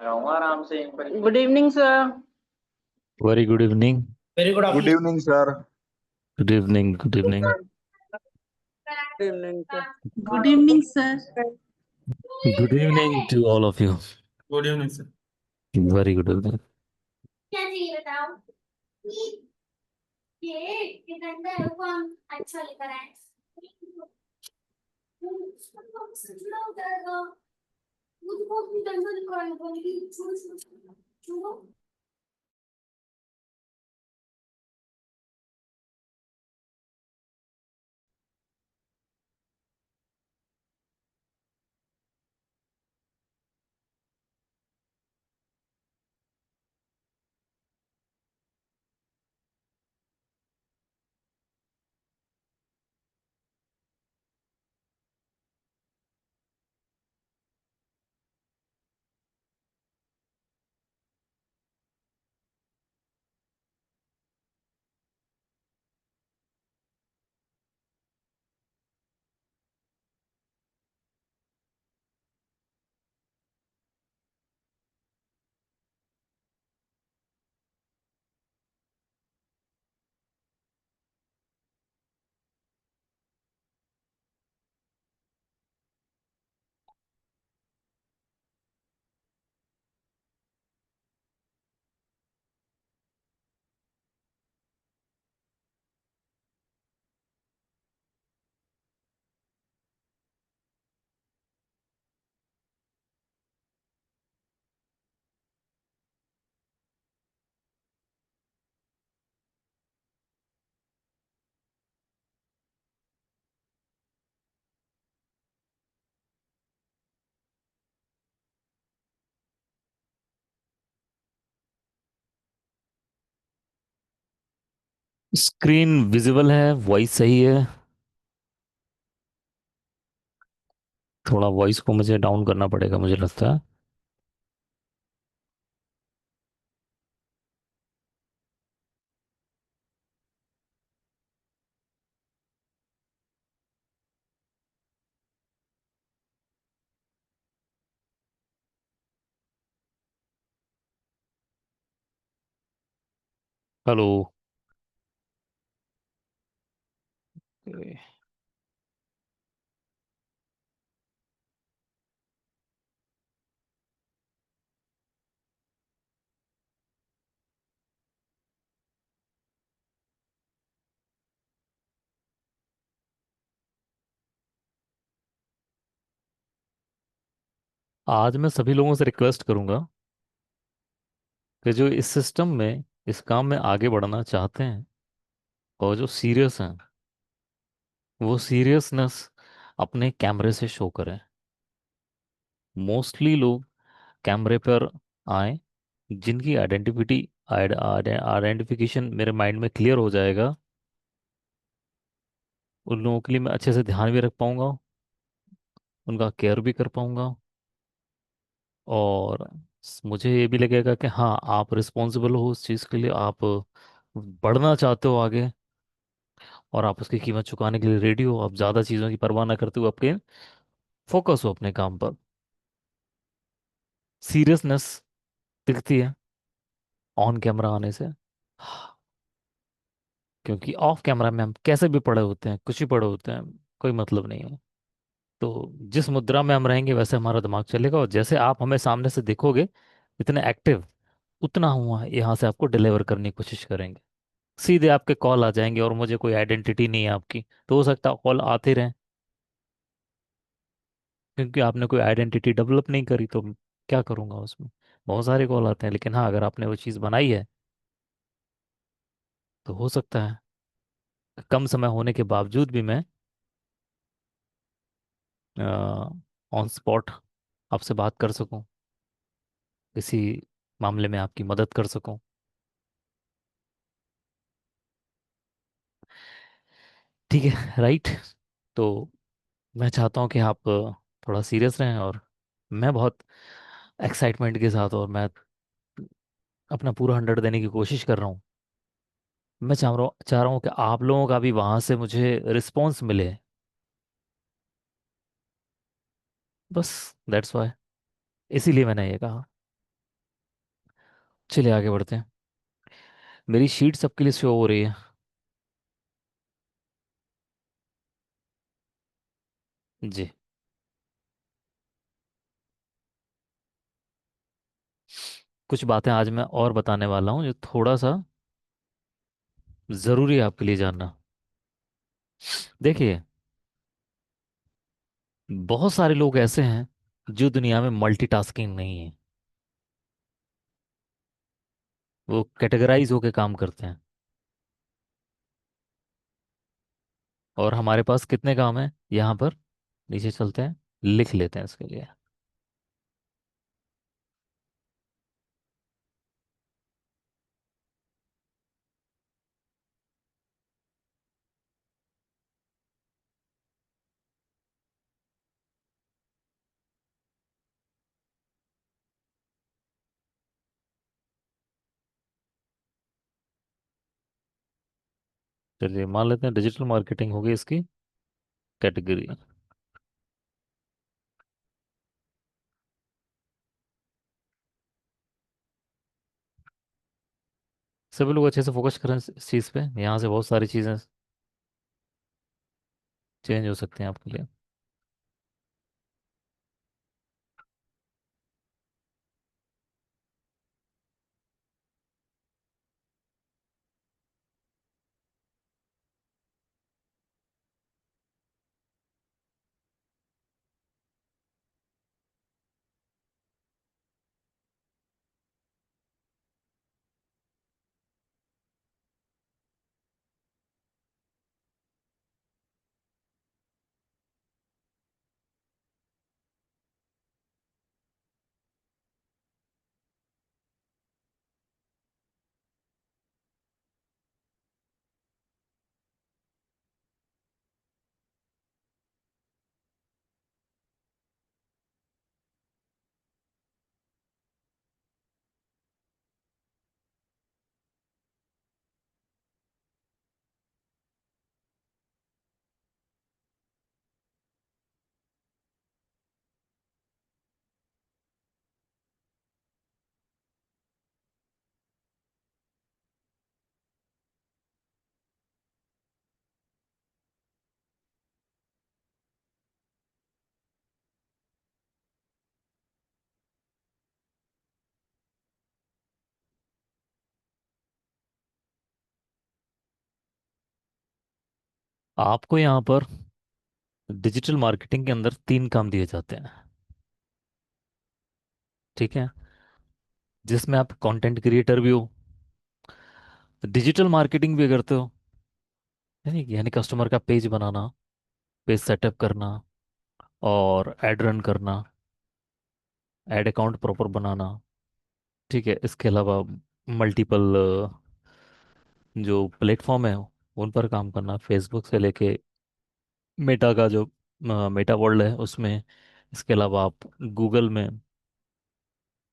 रहूंगा आराम से यहीं पर। Good evening sir. Very good evening. Very good good afternoon. Evening sir. Good evening, good evening. Good evening sir. Good evening sir. Good evening to all of you. Good evening sir. Very good evening. क्या चाहिए बताओ। ये गंदा है वो हम अच्छा लेकर आए। जुड़ा हो जाएगा। मुझको अपनी गंदा निकालने वाली छोड़ छोड़ छोड़ो। स्क्रीन विजिबल है, वॉइस सही है। थोड़ा वॉइस को मुझे डाउन करना पड़ेगा, मुझे लगता है। हेलो। आज मैं सभी लोगों से रिक्वेस्ट करूंगा कि जो इस सिस्टम में, इस काम में आगे बढ़ना चाहते हैं और जो सीरियस हैं, वो सीरियसनेस अपने कैमरे से शो करें। मोस्टली लोग कैमरे पर आए जिनकी आइडेंटिफिकेशन मेरे माइंड में क्लियर हो जाएगा। उन लोगों के लिए मैं अच्छे से ध्यान भी रख पाऊंगा, उनका केयर भी कर पाऊंगा। और मुझे ये भी लगेगा कि हाँ, आप रिस्पॉन्सिबल हो उस चीज़ के लिए, आप बढ़ना चाहते हो आगे, और आप उसकी कीमत चुकाने के लिए रेडी हो। आप ज़्यादा चीज़ों की परवाह ना करते हुए आपके फोकस हो अपने काम पर। सीरियसनेस दिखती है ऑन कैमरा आने से, क्योंकि ऑफ कैमरा में हम कैसे भी पड़े होते हैं, कुछ भी पड़े होते हैं, कोई मतलब नहीं है। तो जिस मुद्रा में हम रहेंगे वैसे हमारा दिमाग चलेगा, और जैसे आप हमें सामने से देखोगे इतने एक्टिव, उतना हुआ यहाँ से आपको डिलीवर करने की कोशिश करेंगे। सीधे आपके कॉल आ जाएंगे, और मुझे कोई आइडेंटिटी नहीं है आपकी, तो हो सकता है कॉल आते रहें, क्योंकि आपने कोई आइडेंटिटी डेवलप नहीं करी। तो क्या करूँगा उसमें? बहुत सारे कॉल आते हैं, लेकिन हाँ, अगर आपने वो चीज़ बनाई है तो हो सकता है कम समय होने के बावजूद भी मैं ऑन स्पॉट आपसे बात कर सकूं, किसी मामले में आपकी मदद कर सकूं। ठीक है, राइट। तो मैं चाहता हूं कि आप थोड़ा सीरियस रहें, और मैं बहुत एक्साइटमेंट के साथ, और मैं अपना पूरा 100 देने की कोशिश कर रहा हूँ। मैं चाह रहा हूँ कि आप लोगों का भी वहाँ से मुझे रिस्पॉन्स मिले। बस दैट्स वाई, इसीलिए मैंने ये कहा। चलिए आगे बढ़ते हैं। मेरी शीट सबके लिए शो हो रही है। जी। कुछ बातें आज मैं और बताने वाला हूँ जो थोड़ा सा ज़रूरी है आपके लिए जानना। देखिए, बहुत सारे लोग ऐसे हैं जो दुनिया में मल्टीटास्किंग नहीं है। वो कैटेगराइज होके काम करते हैं। और हमारे पास कितने काम हैं यहाँ पर, नीचे चलते हैं, लिख लेते हैं इसके लिए। चलिए मान लेते हैं डिजिटल मार्केटिंग होगी इसकी कैटेगरी। सभी लोग अच्छे से फोकस करें इस चीज़ पे, यहाँ से बहुत सारी चीज़ें चेंज हो सकती हैं आपके लिए। आपको यहाँ पर डिजिटल मार्केटिंग के अंदर 3 काम दिए जाते हैं। ठीक है। जिसमें आप कंटेंट क्रिएटर भी हो, डिजिटल मार्केटिंग भी करते हो, यानी कस्टमर का पेज बनाना, पेज सेटअप करना, और एड रन करना, एड अकाउंट प्रॉपर बनाना। ठीक है। इसके अलावा मल्टीपल जो प्लेटफॉर्म है उन पर काम करना, फेसबुक से लेके मेटा का जो मेटा वर्ल्ड है उसमें। इसके अलावा आप गूगल में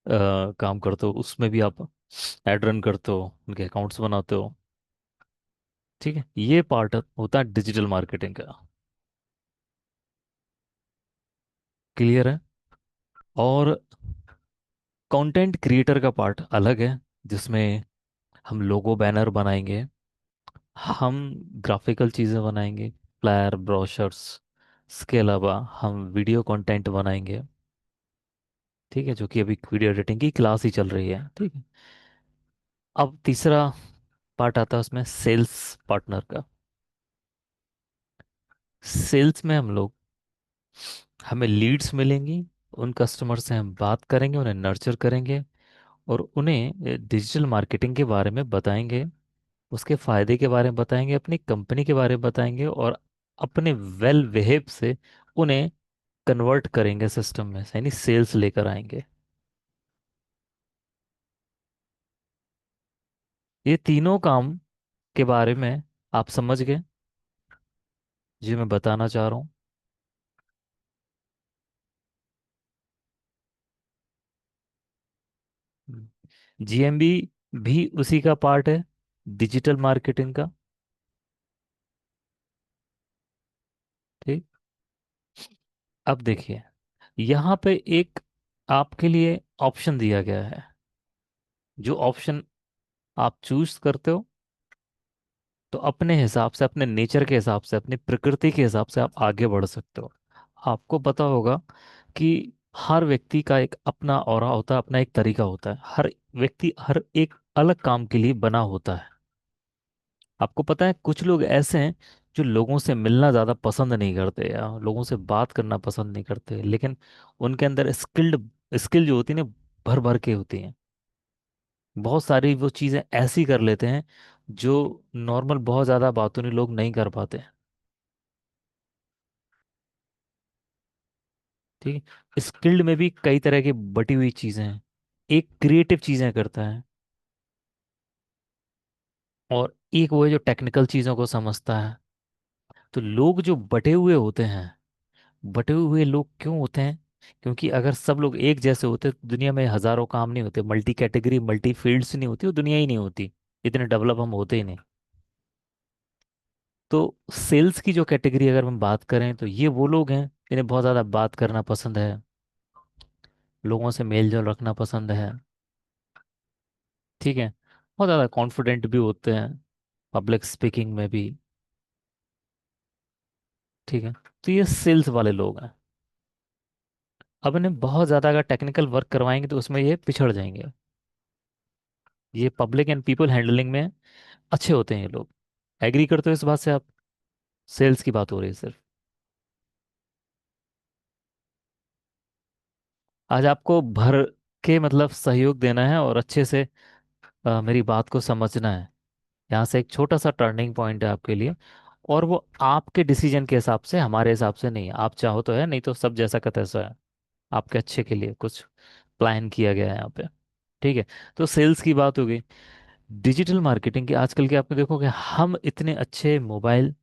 काम करते हो, उसमें भी आप एड रन करते हो, उनके अकाउंट्स बनाते हो। ठीक है, ये पार्ट होता है डिजिटल मार्केटिंग का। क्लियर है। और कंटेंट क्रिएटर का पार्ट अलग है, जिसमें हम लोगो बैनर बनाएंगे, हम ग्राफिकल चीज़ें बनाएंगे, फ्लायर ब्रोशर्स। इसके अलावा हम वीडियो कंटेंट बनाएंगे। ठीक है, जो कि अभी वीडियो एडिटिंग की क्लास ही चल रही है। ठीक है। अब तीसरा पार्ट आता है उसमें, सेल्स पार्टनर का। सेल्स में हम लोग, हमें लीड्स मिलेंगी, उन कस्टमर से हम बात करेंगे, उन्हें नर्चर करेंगे, और उन्हें डिजिटल मार्केटिंग के बारे में बताएंगे, उसके फायदे के बारे में बताएंगे, अपनी कंपनी के बारे में बताएंगे, और अपने वेल बिहेव से उन्हें कन्वर्ट करेंगे सिस्टम में, यानी सेल्स लेकर आएंगे। ये तीनों काम के बारे में आप समझ गए जो मैं बताना चाह रहा हूँ। जीएमबी भी उसी का पार्ट है, डिजिटल मार्केटिंग का। ठीक। अब देखिए, यहाँ पे एक आपके लिए ऑप्शन दिया गया है। जो ऑप्शन आप चूज करते हो, तो अपने हिसाब से, अपने नेचर के हिसाब से, अपनी प्रकृति के हिसाब से आप आगे बढ़ सकते हो। आपको पता होगा कि हर व्यक्ति का एक अपना ऑरा होता है, अपना एक तरीका होता है। हर व्यक्ति हर एक अलग काम के लिए बना होता है। आपको पता है कुछ लोग ऐसे हैं जो लोगों से मिलना ज़्यादा पसंद नहीं करते या लोगों से बात करना पसंद नहीं करते, लेकिन उनके अंदर स्किल जो होती है ना, भर भर के होती हैं। बहुत सारी वो चीज़ें ऐसी कर लेते हैं जो नॉर्मल बहुत ज़्यादा बातूनी लोग नहीं कर पाते। ठीक है, स्किल्ड में भी कई तरह की बटी हुई चीजें हैं। एक क्रिएटिव चीजें करता है, और एक वो है जो टेक्निकल चीजों को समझता है। तो लोग जो बटे हुए होते हैं, बटे हुए लोग क्यों होते हैं? क्योंकि अगर सब लोग एक जैसे होते तो दुनिया में हजारों काम नहीं होते, मल्टी कैटेगरी मल्टी फील्ड्स नहीं होती, वो दुनिया ही नहीं होती, इतने डेवलप हम होते ही नहीं। तो सेल्स की जो कैटेगरी अगर हम बात करें, तो ये वो लोग हैं जिन्हें बहुत ज़्यादा बात करना पसंद है, लोगों से मेल जोल रखना पसंद है। ठीक है, बहुत ज़्यादा कॉन्फिडेंट भी होते हैं पब्लिक स्पीकिंग में भी। ठीक है, तो ये सेल्स वाले लोग हैं। अब इन्हें बहुत ज़्यादा अगर टेक्निकल वर्क करवाएंगे तो उसमें ये पिछड़ जाएंगे। ये पब्लिक एंड पीपल हैंडलिंग में अच्छे होते हैं ये लोग। एग्री करते हो इस बात से आप? सेल्स की बात हो रही है सिर्फ। आज आपको भर के मतलब सहयोग देना है और अच्छे से मेरी बात को समझना है। यहाँ से एक छोटा सा टर्निंग पॉइंट है आपके लिए, और वो आपके डिसीजन के हिसाब से, हमारे हिसाब से नहीं। आप चाहो तो है, नहीं तो सब जैसा का तैसा है। आपके अच्छे के लिए कुछ प्लान किया गया है यहाँ पे। ठीक है, तो सेल्स की बात हो गई। डिजिटल मार्केटिंग की आजकल के आपने देखोगे, हम इतने अच्छे मोबाइल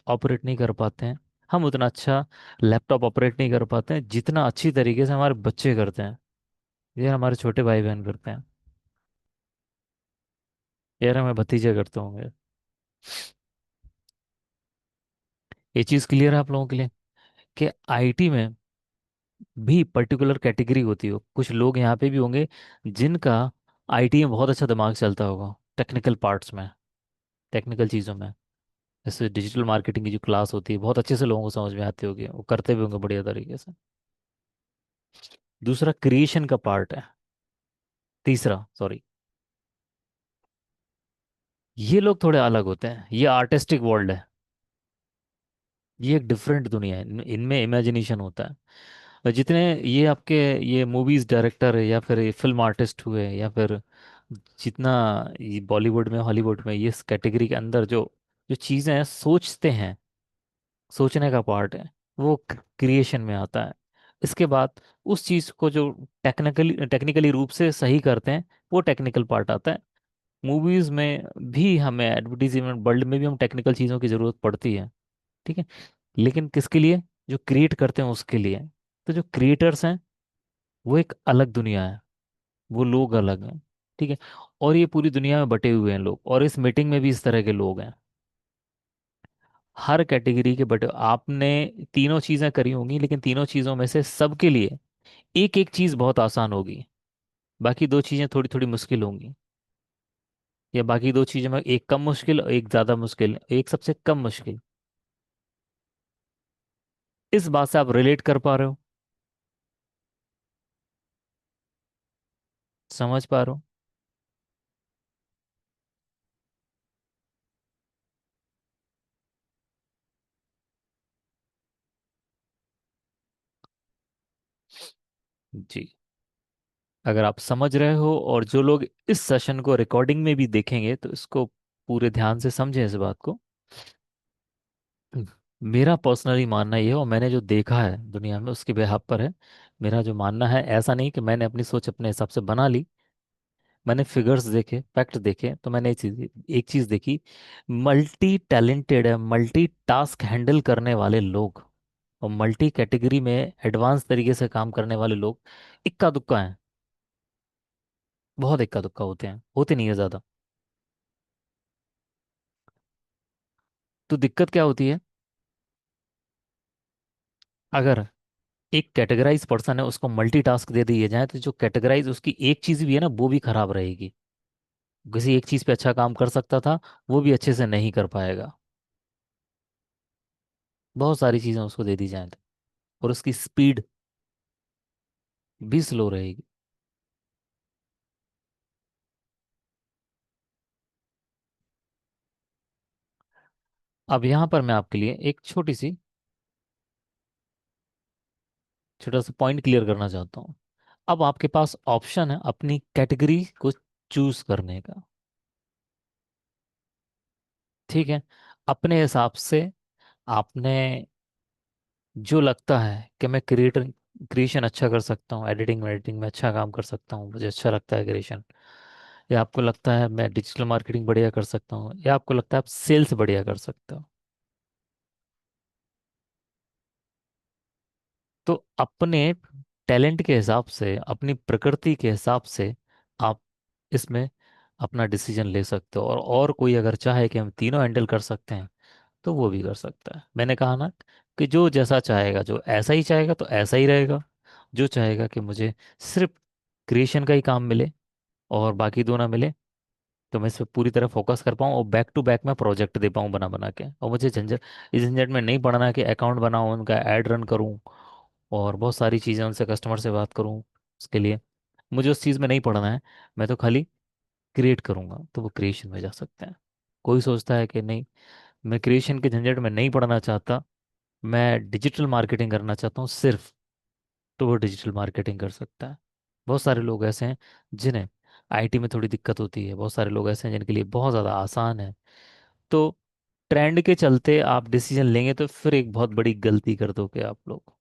ऑपरेट नहीं कर पाते हैं, हम उतना अच्छा लैपटॉप ऑपरेट नहीं कर पाते हैं जितना अच्छी तरीके से हमारे बच्चे करते हैं, ये हमारे छोटे भाई बहन करते हैं, यार हमें भतीजे करते होंगे। ये चीज़ क्लियर है आप लोगों के लिए कि आईटी में भी पर्टिकुलर कैटेगरी होती हो। कुछ लोग यहाँ पे भी होंगे जिनका आईटी में बहुत अच्छा दिमाग चलता होगा, टेक्निकल पार्ट्स में, टेक्निकल चीज़ों में। जैसे डिजिटल मार्केटिंग की जो क्लास होती है, बहुत अच्छे से लोगों को समझ में आती होगी, वो करते भी होंगे बढ़िया तरीके से। दूसरा क्रिएशन का पार्ट है। तीसरा, सॉरी, ये लोग थोड़े अलग होते हैं, ये आर्टिस्टिक वर्ल्ड है, ये एक डिफरेंट दुनिया है। इनमें इमेजिनेशन होता है। और जितने ये आपके ये मूवीज डायरेक्टर है, या फिर ये फिल्म आर्टिस्ट हुए, या फिर जितना ये बॉलीवुड में हॉलीवुड में ये इस कैटेगरी के अंदर जो जो चीज़ें हैं, सोचते हैं, सोचने का पार्ट है, वो क्रिएशन में आता है। इसके बाद उस चीज़ को जो टेक्निकली रूप से सही करते हैं, वो टेक्निकल पार्ट आता है। मूवीज में भी हमें, एडवर्टीजमेंट वर्ल्ड में भी हम टेक्निकल चीज़ों की ज़रूरत पड़ती है। ठीक है, लेकिन किसके लिए? जो क्रिएट करते हैं उसके लिए। तो जो क्रिएटर्स हैं वो एक अलग दुनिया है, वो लोग अलग हैं। ठीक है, और ये पूरी दुनिया में बटे हुए हैं लोग, और इस मीटिंग में भी इस तरह के लोग हैं, हर कैटेगरी के बटे। आपने तीनों चीजें करी होंगी, लेकिन तीनों चीजों में से सबके लिए एक एक चीज बहुत आसान होगी, बाकी दो चीजें थोड़ी थोड़ी मुश्किल होंगी, या बाकी दो चीजों में एक कम मुश्किल और एक ज्यादा मुश्किल, एक सबसे कम मुश्किल। इस बात से आप रिलेट कर पा रहे हो? समझ पा रहे हो? जी, अगर आप समझ रहे हो, और जो लोग इस सेशन को रिकॉर्डिंग में भी देखेंगे, तो इसको पूरे ध्यान से समझें इस बात को। मेरा पर्सनली मानना ये है, और मैंने जो देखा है दुनिया में उसके बेहाब पर है। मेरा जो मानना है, ऐसा नहीं कि मैंने अपनी सोच अपने हिसाब से बना ली। मैंने फिगर्स देखे, फैक्ट देखे, तो मैंने एक चीज देखी। मल्टी टैलेंटेड है, मल्टी टास्क हैंडल करने वाले लोग, और मल्टी कैटेगरी में एडवांस तरीके से काम करने वाले लोग इक्का दुक्का हैं। बहुत इक्का दुक्का होते हैं, होते नहीं है ज्यादा। तो दिक्कत क्या होती है? अगर एक कैटेगराइज पर्सन है, उसको मल्टीटास्क दे दिए जाए, तो जो कैटेगराइज उसकी एक चीज भी है ना, वो भी खराब रहेगी। किसी एक चीज पे अच्छा काम कर सकता था, वो भी अच्छे से नहीं कर पाएगा। बहुत सारी चीजें उसको दे दी जाए तो, और उसकी स्पीड भी स्लो रहेगी। अब यहाँ पर मैं आपके लिए एक छोटा सा पॉइंट क्लियर करना चाहता हूँ। अब आपके पास ऑप्शन है अपनी कैटेगरी को चूज करने का। ठीक है, अपने हिसाब से आपने जो लगता है कि मैं क्रिएशन अच्छा कर सकता हूँ, एडिटिंग एडिटिंग में अच्छा काम कर सकता हूँ, मुझे अच्छा लगता है क्रिएशन, या आपको लगता है मैं डिजिटल मार्केटिंग बढ़िया कर सकता हूँ, या आपको लगता है आप सेल्स बढ़िया कर सकते हो, तो अपने टैलेंट के हिसाब से, अपनी प्रकृति के हिसाब से आप इसमें अपना डिसीजन ले सकते हो। और कोई अगर चाहे कि हम तीनों हैंडल कर सकते हैं तो वो भी कर सकता है। मैंने कहा ना कि जो जैसा चाहेगा, जो ऐसा ही चाहेगा तो ऐसा ही रहेगा। जो चाहेगा कि मुझे सिर्फ क्रिएशन का ही काम मिले और बाकी दो ना मिले, तो मैं इस पर पूरी तरह फोकस कर पाऊँ और बैक टू बैक मैं प्रोजेक्ट दे पाऊँ बना बना के, और मुझे झंझट, इस झंझट में नहीं पड़ना कि अकाउंट बनाऊँ, उनका ऐड रन करूँ और बहुत सारी चीज़ें उनसे, कस्टमर से बात करूँ, उसके लिए मुझे उस चीज़ में नहीं पड़ना है। मैं तो खाली क्रिएट करूँगा, तो वो क्रिएशन में जा सकते हैं। कोई सोचता है कि नहीं, मैं क्रिएशन के झंझट में नहीं पड़ना चाहता, मैं डिजिटल मार्केटिंग करना चाहता हूँ सिर्फ, तो वो डिजिटल मार्केटिंग कर सकता है। बहुत सारे लोग ऐसे हैं जिन्हें आईटी में थोड़ी दिक्कत होती है, बहुत सारे लोग ऐसे हैं जिनके लिए बहुत ज़्यादा आसान है। तो ट्रेंड के चलते आप डिसीजन लेंगे तो फिर एक बहुत बड़ी गलती कर दोगे आप लोग।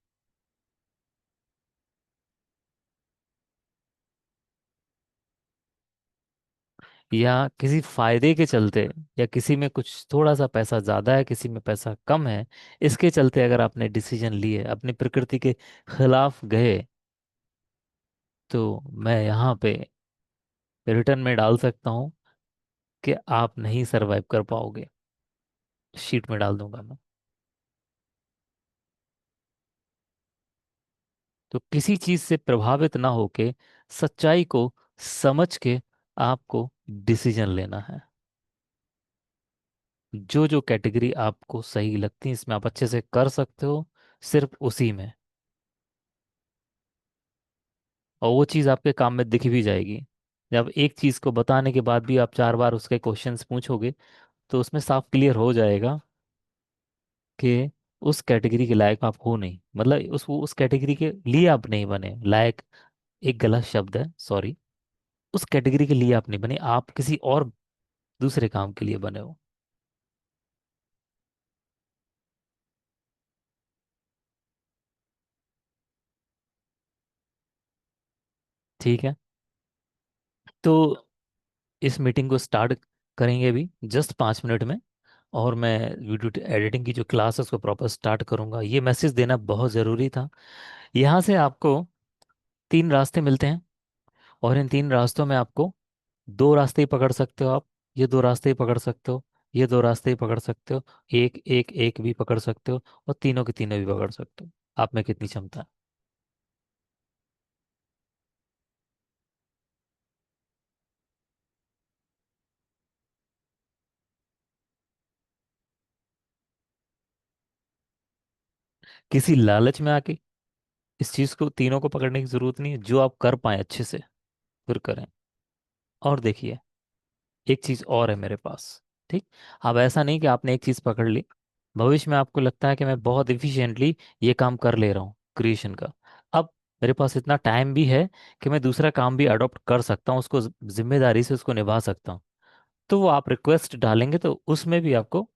या किसी फायदे के चलते, या किसी में कुछ थोड़ा सा पैसा ज़्यादा है, किसी में पैसा कम है, इसके चलते अगर आपने डिसीजन लिए, अपनी प्रकृति के खिलाफ गए, तो मैं यहाँ पे रिटर्न में डाल सकता हूँ कि आप नहीं सरवाइव कर पाओगे। शीट में डाल दूंगा मैं। तो किसी चीज से प्रभावित ना होके, सच्चाई को समझ के आपको डिसीजन लेना है। जो जो कैटेगरी आपको सही लगती है, इसमें आप अच्छे से कर सकते हो, सिर्फ उसी में, और वो चीज़ आपके काम में दिख भी जाएगी। जब एक चीज़ को बताने के बाद भी आप 4 बार उसके क्वेश्चंस पूछोगे, तो उसमें साफ क्लियर हो जाएगा कि उस कैटेगरी के लायक आप हो नहीं, मतलब उस कैटेगरी के लिए आप नहीं बने लायक। एक गलत शब्द है, सॉरी। उस कैटेगरी के लिए आप नहीं बने, आप किसी और दूसरे काम के लिए बने हो। ठीक है, तो इस मीटिंग को स्टार्ट करेंगे अभी जस्ट 5 मिनट में, और मैं वीडियो एडिटिंग की जो क्लास है उसको प्रॉपर स्टार्ट करूंगा। ये मैसेज देना बहुत ज़रूरी था। यहाँ से आपको 3 रास्ते मिलते हैं, और इन 3 रास्तों में आपको 2 रास्ते ही पकड़ सकते हो आप। ये 2 रास्ते ही पकड़ सकते हो, ये 2 रास्ते ही पकड़ सकते हो, एक एक एक भी पकड़ सकते हो, और तीनों के तीनों भी पकड़ सकते हो। आप में कितनी क्षमता है? किसी लालच में आके इस चीज को, तीनों को पकड़ने की जरूरत नहीं है। जो आप कर पाए अच्छे से फिर करें। और देखिए, एक चीज और है मेरे पास। ठीक, अब ऐसा नहीं कि आपने एक चीज पकड़ ली, भविष्य में आपको लगता है कि मैं बहुत इफिशिएंटली ये काम कर ले रहा हूँ क्रिएशन का, अब मेरे पास इतना टाइम भी है कि मैं दूसरा काम भी अडॉप्ट कर सकता हूँ, उसको जिम्मेदारी से उसको निभा सकता हूँ। तो वो आप रिक्वेस्ट डालेंगे तो उसमें भी आपको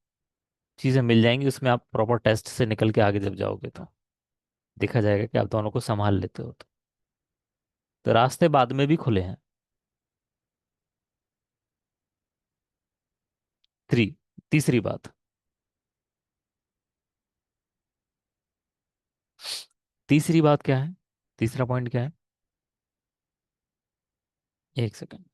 चीज़ें मिल जाएंगी। उसमें आप प्रॉपर टेस्ट से निकल के आगे जब जाओगे तो देखा जाएगा कि आप दोनों को संभाल लेते हो। तो रास्ते बाद में भी खुले हैं। 3, तीसरी बात, तीसरी बात क्या है? तीसरा पॉइंट क्या है? एक सेकंड।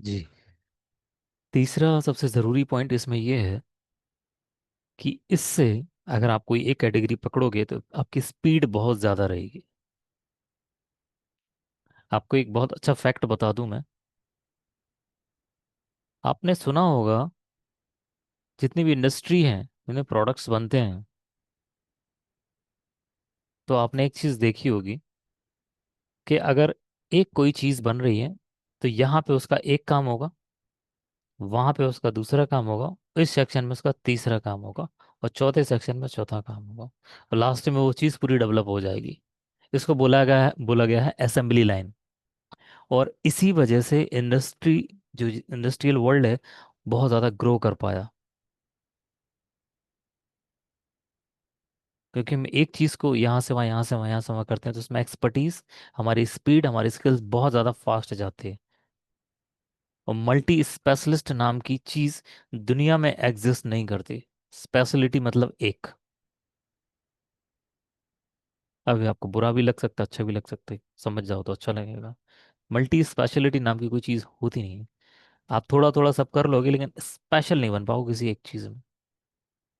जी। तीसरा सबसे ज़रूरी पॉइंट इसमें यह है कि इससे अगर आप कोई एक कैटेगरी पकड़ोगे तो आपकी स्पीड बहुत ज़्यादा रहेगी। आपको एक बहुत अच्छा फैक्ट बता दूं मैं। आपने सुना होगा, जितनी भी इंडस्ट्री है जितने प्रोडक्ट्स बनते हैं, तो आपने एक चीज़ देखी होगी कि अगर एक कोई चीज़ बन रही है तो यहाँ पे उसका एक काम होगा, वहाँ पे उसका दूसरा काम होगा, इस सेक्शन में उसका तीसरा काम होगा, और चौथे सेक्शन में चौथा काम होगा, और लास्ट में वो चीज़ पूरी डेवलप हो जाएगी। इसको बोला गया है असेंबली लाइन। और इसी वजह से जो इंडस्ट्रियल वर्ल्ड है, बहुत ज़्यादा ग्रो कर पाया। क्योंकि हम एक चीज़ को यहाँ से वहाँ, यहाँ से वहाँ, यहाँ से वहाँ करते हैं, तो उसमें एक्सपर्टीज, हमारी स्पीड, हमारी स्किल्स बहुत ज़्यादा फास्ट जाती है। और मल्टी स्पेशलिस्ट नाम की चीज़ दुनिया में एग्जिस्ट नहीं करती। स्पेशलिटी मतलब एक। अभी आपको बुरा भी लग सकता है, अच्छा भी लग सकता है, समझ जाओ तो अच्छा लगेगा। मल्टी स्पेशलिटी नाम की कोई चीज़ होती नहीं है। आप थोड़ा थोड़ा सब कर लोगे, लेकिन स्पेशल नहीं बन पाओगे किसी एक चीज़ में,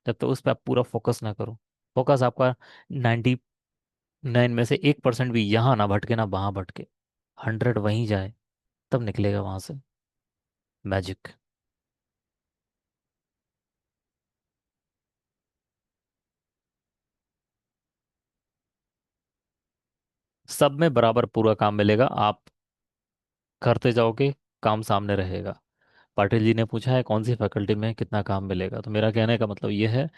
जब तक उस पर आप पूरा फोकस ना करो। फोकस आपका 99 में से 1% भी यहाँ ना भटके ना वहाँ भटके, 100 वहीं जाए, तब निकलेगा वहां से मैजिक। सब में बराबर पूरा काम मिलेगा, आप करते जाओगे, काम सामने रहेगा। पाटिल जी ने पूछा है कौन सी फैकल्टी में कितना काम मिलेगा, तो मेरा कहने का मतलब ये है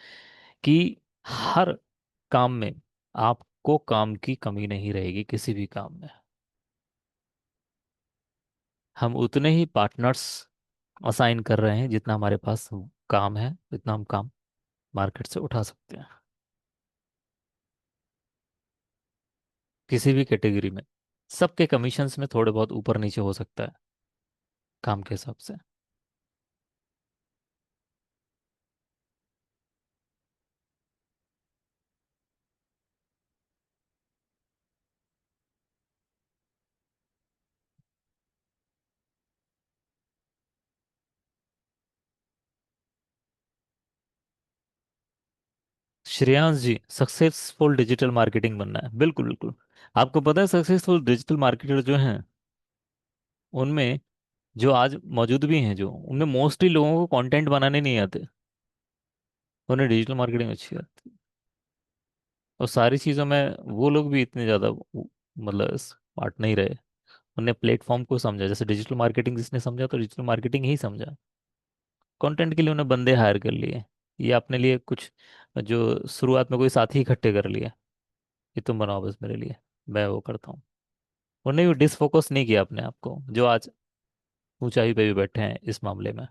कि हर काम में आपको काम की कमी नहीं रहेगी, किसी भी काम में। हम उतने ही पार्टनर्स असाइन कर रहे हैं जितना हमारे पास काम है, उतना हम काम मार्केट से उठा सकते हैं, किसी भी कैटेगरी में। सबके कमीशंस में थोड़े बहुत ऊपर नीचे हो सकता है काम के हिसाब से। श्रेयांश जी, सक्सेसफुल डिजिटल मार्केटिंग बनना है, बिल्कुल बिल्कुल। आपको पता है सक्सेसफुल डिजिटल मार्केटर जो हैं, उनमें जो आज मौजूद भी हैं, जो उनमें मोस्टली लोगों को कंटेंट बनाने नहीं आते, उन्हें डिजिटल मार्केटिंग अच्छी आती है। और सारी चीज़ों में वो लोग भी इतने ज़्यादा मतलब स्मार्ट नहीं रहे। उन्हें प्लेटफॉर्म को समझा, जैसे डिजिटल मार्केटिंग जिसने समझा तो डिजिटल मार्केटिंग ही समझा। कंटेंट के लिए उन्हें बंदे हायर कर लिए, ये अपने लिए कुछ जो शुरुआत में कोई साथी इकट्ठे कर लिए, ये तुम बनाओ बस मेरे लिए, मैं वो करता हूँ। उन्हें भी डिसफोकस नहीं किया अपने आप को, जो आज ऊंचाई पे भी बैठे हैं इस मामले में।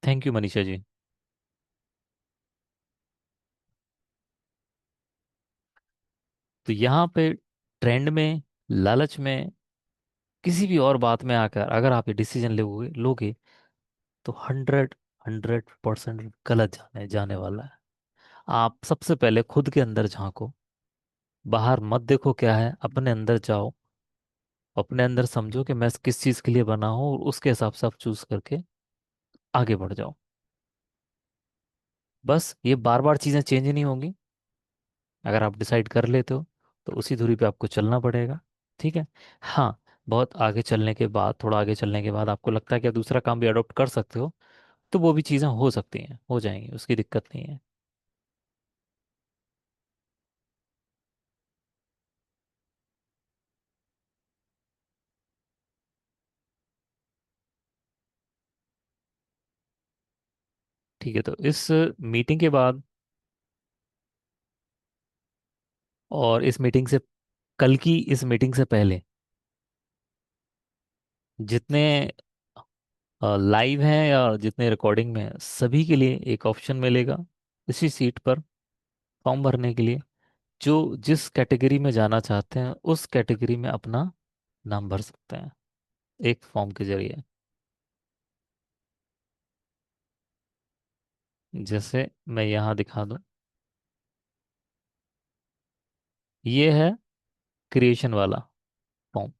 Thank you Manisha ji. तो यहाँ पे ट्रेंड में, लालच में, किसी भी और बात में आकर अगर आप ये डिसीजन लोगे लोगे तो 100% गलत जाने जाने वाला है। आप सबसे पहले खुद के अंदर झांको, बाहर मत देखो क्या है, अपने अंदर जाओ, अपने अंदर समझो कि मैं किस चीज़ के लिए बना हूँ, और उसके हिसाब से आप चूज करके आगे बढ़ जाओ। बस ये बार बार चीज़ें चेंज नहीं होंगी। अगर आप डिसाइड कर लेते हो तो उसी दूरी पे आपको चलना पड़ेगा। ठीक है। हाँ, बहुत आगे चलने के बाद, थोड़ा आगे चलने के बाद आपको लगता है कि आप दूसरा काम भी अडॉप्ट कर सकते हो, तो वो भी चीज़ें हो सकती हैं, हो जाएंगी, उसकी दिक्कत नहीं है। ठीक है, तो इस मीटिंग के बाद और इस मीटिंग से, कल की इस मीटिंग से पहले, जितने लाइव हैं या जितने रिकॉर्डिंग में हैं, सभी के लिए एक ऑप्शन मिलेगा इसी सीट पर फॉर्म भरने के लिए। जो जिस कैटेगरी में जाना चाहते हैं उस कैटेगरी में अपना नाम भर सकते हैं एक फॉर्म के जरिए। जैसे मैं यहाँ दिखा दूँ, ये है क्रिएशन वाला फॉर्म,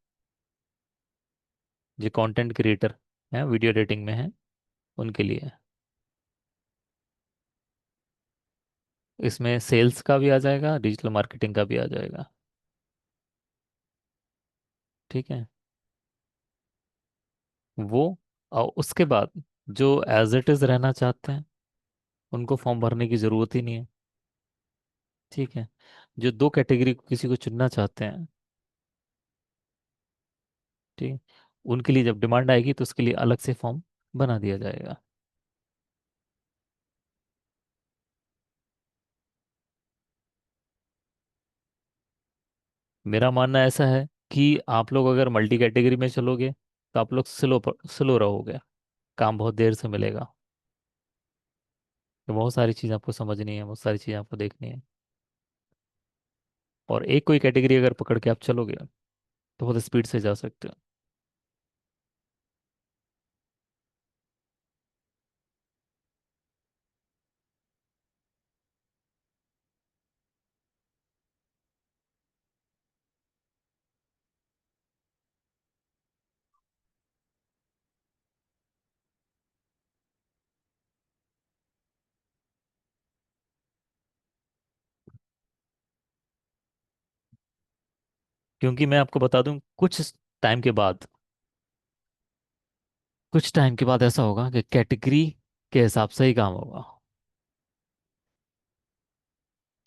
जो कंटेंट क्रिएटर है, वीडियो एडिटिंग में है, उनके लिए है। इसमें सेल्स का भी आ जाएगा, डिजिटल मार्केटिंग का भी आ जाएगा। ठीक है। वो, और उसके बाद जो एज इट इज रहना चाहते हैं उनको फॉर्म भरने की जरूरत ही नहीं है। ठीक है। जो दो कैटेगरी किसी को चुनना चाहते हैं, ठीक है, उनके लिए जब डिमांड आएगी तो उसके लिए अलग से फॉर्म बना दिया जाएगा। मेरा मानना ऐसा है कि आप लोग अगर मल्टी कैटेगरी में चलोगे तो आप लोग स्लो स्लो रहोगे, काम बहुत देर से मिलेगा। तो बहुत सारी चीज़ आपको समझनी है, बहुत सारी चीज़ आपको देखनी है। और एक कोई कैटेगरी अगर पकड़ के आप चलोगे तो बहुत स्पीड से जा सकते हो। क्योंकि मैं आपको बता दूं, टाइम के बाद कुछ टाइम के बाद ऐसा होगा कि कैटेगरी के हिसाब से ही काम होगा।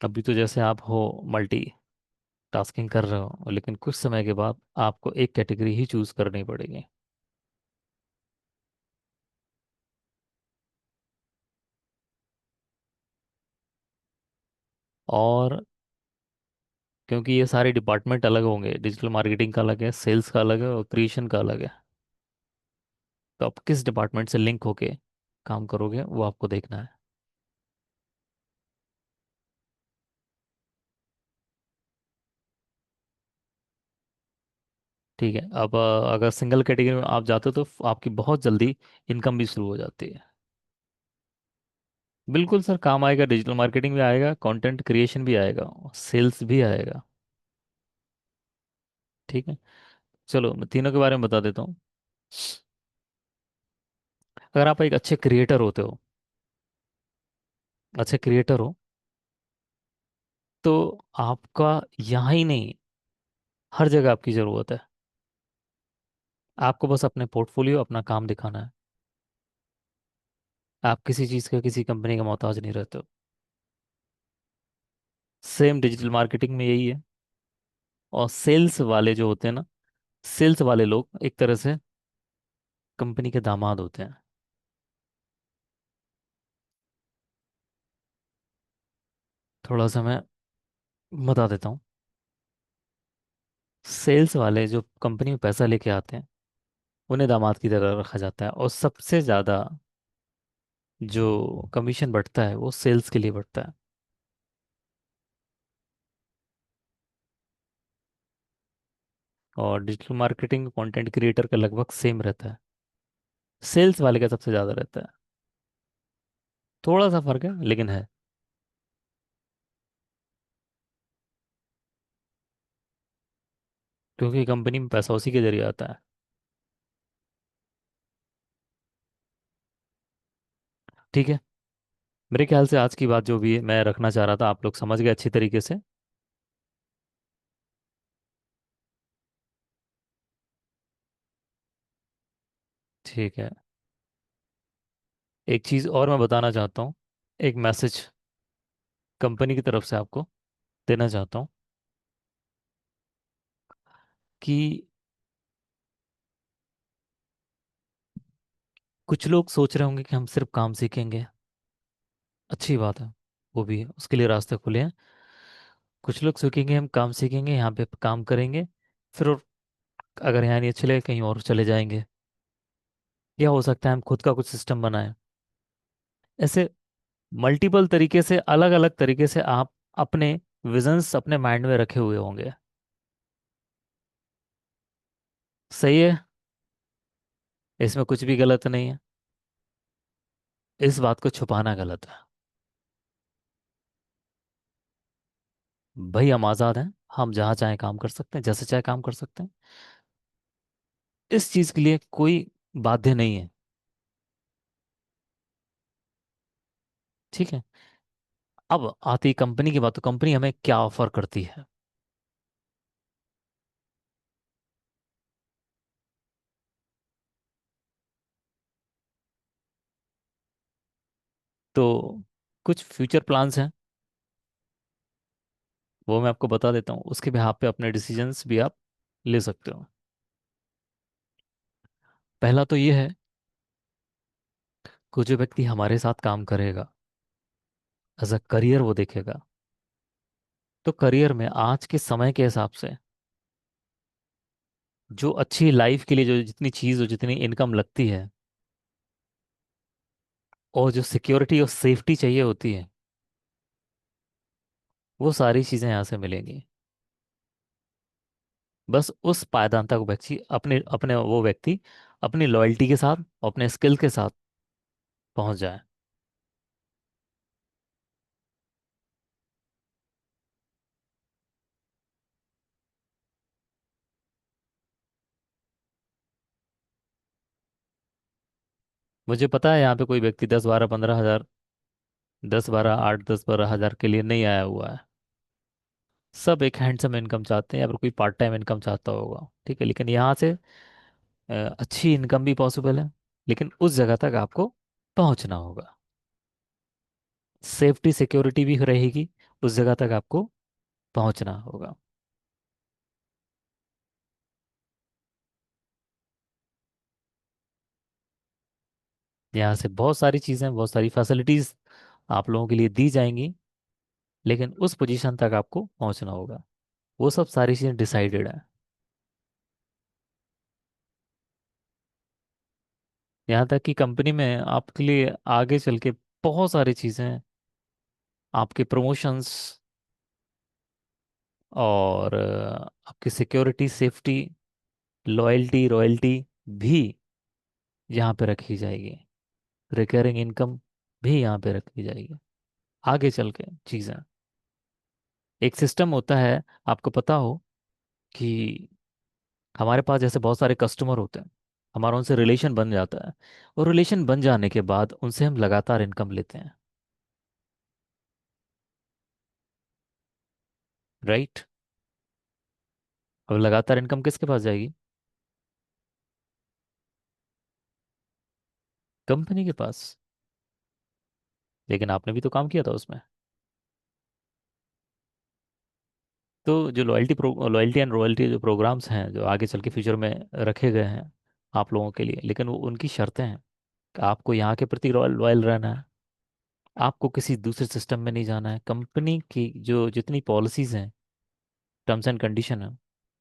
अभी तो जैसे आप हो मल्टी टास्किंग कर रहे हो, लेकिन कुछ समय के बाद आपको एक कैटेगरी ही चूज करनी पड़ेगी। और क्योंकि ये सारे डिपार्टमेंट अलग होंगे, डिजिटल मार्केटिंग का अलग है, सेल्स का अलग है, और क्रिएशन का अलग है, तो आप किस डिपार्टमेंट से लिंक होके काम करोगे वो आपको देखना है। ठीक है। अब अगर सिंगल कैटेगरी में आप जाते हो तो आपकी बहुत जल्दी इनकम भी शुरू हो जाती है। बिल्कुल सर, काम आएगा, डिजिटल मार्केटिंग भी आएगा, कंटेंट क्रिएशन भी आएगा, सेल्स भी आएगा। ठीक है। चलो मैं तीनों के बारे में बता देता हूँ। अगर आप एक अच्छे क्रिएटर होते हो, अच्छे क्रिएटर हो, तो आपका यहाँ ही नहीं, हर जगह आपकी ज़रूरत है। आपको बस अपने पोर्टफोलियो, अपना काम दिखाना है। आप किसी चीज़ का, किसी कंपनी का मोहताज नहीं रहते हो। सेम डिजिटल मार्केटिंग में यही है। और सेल्स वाले जो होते हैं ना, सेल्स वाले लोग एक तरह से कंपनी के दामाद होते हैं। थोड़ा सा मैं बता देता हूँ। सेल्स वाले जो कंपनी में पैसा लेके आते हैं उन्हें दामाद की तरह रखा जाता है, और सबसे ज़्यादा जो कमीशन बढ़ता है वो सेल्स के लिए बढ़ता है। और डिजिटल मार्केटिंग कंटेंट क्रिएटर का लगभग सेम रहता है, सेल्स वाले का सबसे ज़्यादा रहता है। थोड़ा सा फर्क है लेकिन है। क्योंकि कंपनी में पैसा उसी के जरिए आता है। ठीक है। मेरे ख्याल से आज की बात जो भी है मैं रखना चाह रहा था आप लोग समझ गए अच्छी तरीके से। ठीक है। एक चीज़ और मैं बताना चाहता हूँ, एक मैसेज कंपनी की तरफ से आपको देना चाहता हूँ कि कुछ लोग सोच रहे होंगे कि हम सिर्फ काम सीखेंगे। अच्छी बात है, वो भी है, उसके लिए रास्ते खुले हैं। कुछ लोग सोचेंगे हम काम सीखेंगे, यहाँ पे काम करेंगे, फिर अगर यहाँ नहीं अच्छे लगे कहीं और चले जाएंगे, या हो सकता है हम खुद का कुछ सिस्टम बनाएं। ऐसे मल्टीपल तरीके से, अलग अलग तरीके से आप अपने विजन्स अपने माइंड में रखे हुए होंगे। सही है, इसमें कुछ भी गलत नहीं है। इस बात को छुपाना गलत है। भाई हम आज़ाद हैं, हम जहाँ चाहे काम कर सकते हैं, जैसे चाहे काम कर सकते हैं। इस चीज के लिए कोई बाध्य नहीं है। ठीक है। अब आती कंपनी की बात, तो कंपनी हमें क्या ऑफर करती है। तो कुछ फ्यूचर प्लान्स हैं, वो मैं आपको बता देता हूँ, उसके बिहाफ पे अपने डिसीजंस भी आप ले सकते हो। पहला तो ये है, कोई जो व्यक्ति हमारे साथ काम करेगा, एज अ करियर वो देखेगा, तो करियर में आज के समय के हिसाब से जो अच्छी लाइफ के लिए जो जितनी चीज़ और जितनी इनकम लगती है, और जो सिक्योरिटी और सेफ्टी चाहिए होती है, वो सारी चीज़ें यहाँ से मिलेंगी। बस उस पायदान तक व्यक्ति अपने अपने वो व्यक्ति अपनी लॉयल्टी के साथ, अपने स्किल के साथ पहुंच जाए। मुझे पता है यहाँ पे कोई व्यक्ति 10 12 15 हज़ार, 10 12 8 10 12 हज़ार के लिए नहीं आया हुआ है। सब एक हैंडसम इनकम चाहते हैं, या फिर कोई पार्ट टाइम इनकम चाहता होगा, ठीक है। लेकिन यहाँ से अच्छी इनकम भी पॉसिबल है, लेकिन उस जगह तक आपको पहुंचना होगा। सेफ्टी सिक्योरिटी भी रहेगी, उस जगह तक आपको पहुंचना होगा। यहाँ से बहुत सारी चीज़ें, बहुत सारी फैसिलिटीज आप लोगों के लिए दी जाएंगी, लेकिन उस पोजीशन तक आपको पहुंचना होगा। वो सब सारी चीज़ें डिसाइडेड है। यहाँ तक कि कंपनी में आपके लिए आगे चल के बहुत सारी चीज़ें, आपके प्रमोशंस और आपकी सिक्योरिटी सेफ्टी, लॉयल्टी रॉयल्टी भी यहाँ पे रखी जाएगी। रिकरिंग इनकम भी यहाँ पे रखी जाएगी आगे चल के चीज़ें। एक सिस्टम होता है, आपको पता हो कि हमारे पास जैसे बहुत सारे कस्टमर होते हैं, हमारा उनसे रिलेशन बन जाता है, और रिलेशन बन जाने के बाद उनसे हम लगातार इनकम लेते हैं। राइट। अब लगातार इनकम किसके पास जाएगी? कंपनी के पास। लेकिन आपने भी तो काम किया था उसमें। तो जो लॉयल्टी एंड रॉयल्टी जो प्रोग्राम्स हैं, जो आगे चल के फ्यूचर में रखे गए हैं आप लोगों के लिए, लेकिन वो उनकी शर्तें हैं कि आपको यहाँ के प्रति रॉयल लॉयल रहना है, आपको किसी दूसरे सिस्टम में नहीं जाना है, कंपनी की जो जितनी पॉलिसीज हैं, टर्म्स एंड कंडीशन है,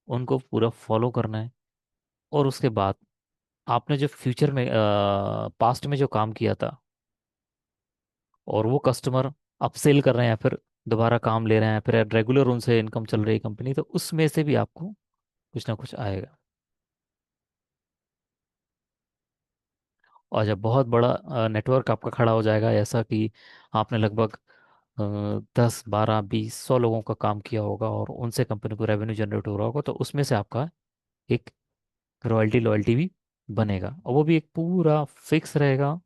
उनको पूरा फॉलो करना है। और उसके बाद आपने जो फ्यूचर में पास्ट में जो काम किया था, और वो कस्टमर अपसेल कर रहे हैं, या फिर दोबारा काम ले रहे हैं, फिर रेगुलर उनसे इनकम चल रही है कंपनी, तो उसमें से भी आपको कुछ ना कुछ आएगा। और जब बहुत बड़ा नेटवर्क आपका खड़ा हो जाएगा, ऐसा कि आपने लगभग 10 12 20 100 लोगों का काम किया होगा, और उनसे कंपनी को रेवेन्यू जनरेट हो रहा होगा, तो उसमें से आपका एक रॉयल्टी लॉयल्टी भी बनेगा, और वो भी एक पूरा फिक्स रहेगा,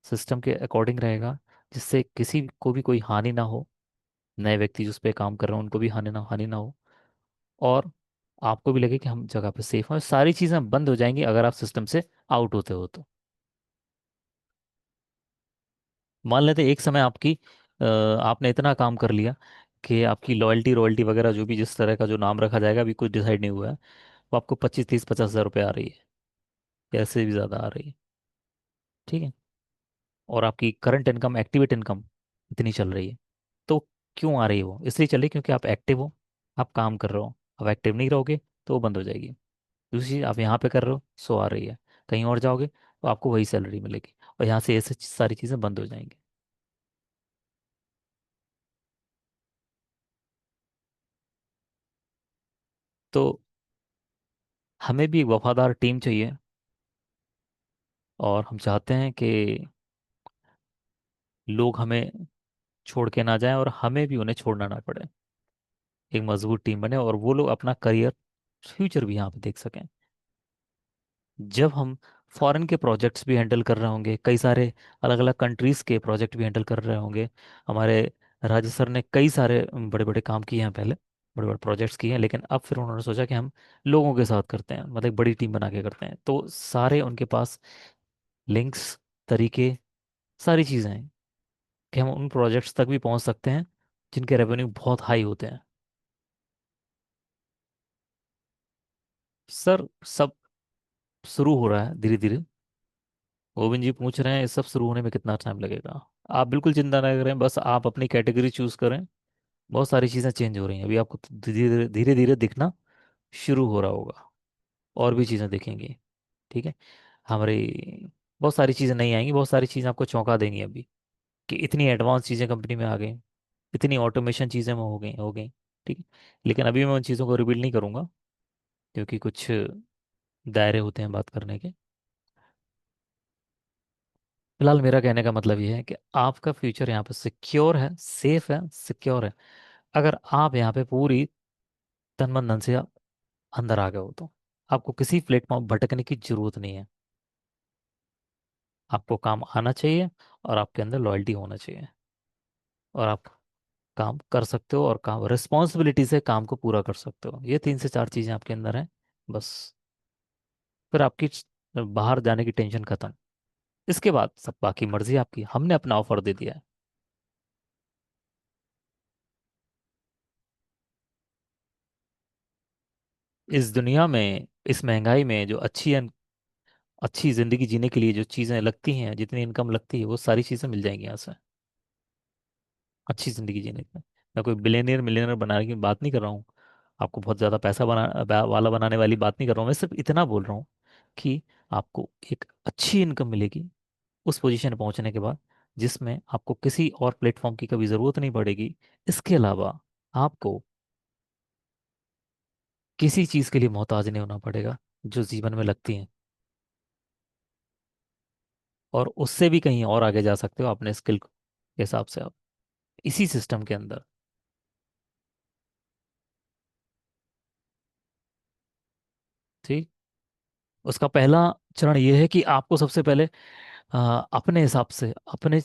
सिस्टम के अकॉर्डिंग रहेगा, जिससे किसी को भी कोई हानि ना हो, नए व्यक्ति जिस पे काम कर रहे हैं उनको भी हानि ना हो, और आपको भी लगे कि हम जगह पे सेफ हैं। सारी चीज़ें बंद हो जाएंगी अगर आप सिस्टम से आउट होते हो तो। मान लेते एक समय आपकी आपने इतना काम कर लिया कि आपकी लॉयल्टी रॉयल्टी वगैरह जो भी जिस तरह का जो नाम रखा जाएगा, अभी कुछ डिसाइड नहीं हुआ है, वो आपको 25 30 50 हज़ार रुपये आ रही है, या इससे भी ज़्यादा आ रही है। ठीक है। और आपकी करंट इनकम, एक्टिवेट इनकम इतनी चल रही है, तो क्यों आ रही है? वो इसलिए चल रही है क्योंकि आप एक्टिव हो, आप काम कर रहे हो। अब एक्टिव नहीं रहोगे तो वो बंद हो जाएगी। दूसरी चीज़, आप यहाँ पे कर रहे हो सो आ रही है, कहीं और जाओगे तो आपको वही सैलरी मिलेगी, और यहाँ से ऐसे सारी चीज़ें बंद हो जाएंगी। तो हमें भी एक वफादार टीम चाहिए, और हम चाहते हैं कि लोग हमें छोड़ के ना जाएं, और हमें भी उन्हें छोड़ना ना पड़े। एक मजबूत टीम बने और वो लोग अपना करियर फ्यूचर भी यहाँ पे देख सकें। जब हम फॉरेन के प्रोजेक्ट्स भी हैंडल कर रहे होंगे, कई सारे अलग अलग कंट्रीज के प्रोजेक्ट भी हैंडल कर रहे होंगे। हमारे राज्य सर ने कई सारे बड़े बड़े काम किए हैं पहले, बड़े बड़े प्रोजेक्ट्स किए हैं, लेकिन अब फिर उन्होंने सोचा कि हम लोगों के साथ करते हैं, मतलब एक बड़ी टीम बना के करते हैं। तो सारे उनके पास लिंक्स, तरीके, सारी चीज़ें हैं कि हम उन प्रोजेक्ट्स तक भी पहुंच सकते हैं जिनके रेवेन्यू बहुत हाई होते हैं। सर सब शुरू हो रहा है धीरे धीरे। गोविंद जी पूछ रहे हैं ये सब शुरू होने में कितना टाइम लगेगा। आप बिल्कुल चिंता ना करें, बस आप अपनी कैटेगरी चूज करें। बहुत सारी चीज़ें चेंज हो रही हैं अभी, आपको धीरे धीरे धीरे दिखना शुरू हो रहा होगा, और भी चीज़ें दिखेंगी। ठीक है। हमारी बहुत सारी चीज़ें नहीं आएंगी, बहुत सारी चीज़ें आपको चौंका देंगी अभी, कि इतनी एडवांस चीज़ें कंपनी में आ गई, इतनी ऑटोमेशन चीज़ें में हो गई। ठीक है। लेकिन अभी मैं उन चीज़ों को रिवील नहीं करूँगा, क्योंकि कुछ दायरे होते हैं बात करने के। फिलहाल मेरा कहने का मतलब ये है कि आपका फ्यूचर यहाँ पे सिक्योर है, सेफ है, सिक्योर है। अगर आप यहाँ पे पूरी तन मन धन से आप अंदर आ गए हो तो आपको किसी प्लेटफॉर्म भटकने की जरूरत नहीं है। आपको काम आना चाहिए और आपके अंदर लॉयल्टी होना चाहिए, और आप काम कर सकते हो और काम रिस्पॉन्सिबिलिटी से काम को पूरा कर सकते हो। ये 3 से 4 चीजें आपके अंदर हैं बस। फिर आपकी बाहर जाने की टेंशन खत्म। इसके बाद सब बाकी मर्जी आपकी, हमने अपना ऑफर दे दिया है। इस दुनिया में, इस महंगाई में, जो अच्छी जिंदगी जीने के लिए जो चीजें लगती हैं, जितनी इनकम लगती है, वो सारी चीजें मिल जाएंगी यहाँ से। अच्छी जिंदगी जीने के लिए मैं कोई बिलियनियर मिलियनर बनाने की बात नहीं कर रहा हूँ, आपको बहुत ज्यादा पैसा वाला बनाने वाली बात नहीं कर रहा हूँ। मैं सिर्फ इतना बोल रहा हूँ कि आपको एक अच्छी इनकम मिलेगी उस पोजीशन पे पहुंचने के बाद, जिसमें आपको किसी और प्लेटफॉर्म की कभी जरूरत नहीं पड़ेगी। इसके अलावा आपको किसी चीज के लिए मोहताज नहीं होना पड़ेगा जो जीवन में लगती है, और उससे भी कहीं और आगे जा सकते हो अपने स्किल के हिसाब से आप, इसी सिस्टम के अंदर। ठीक। उसका पहला चरण ये है कि आपको सबसे पहले अपने हिसाब से, अपने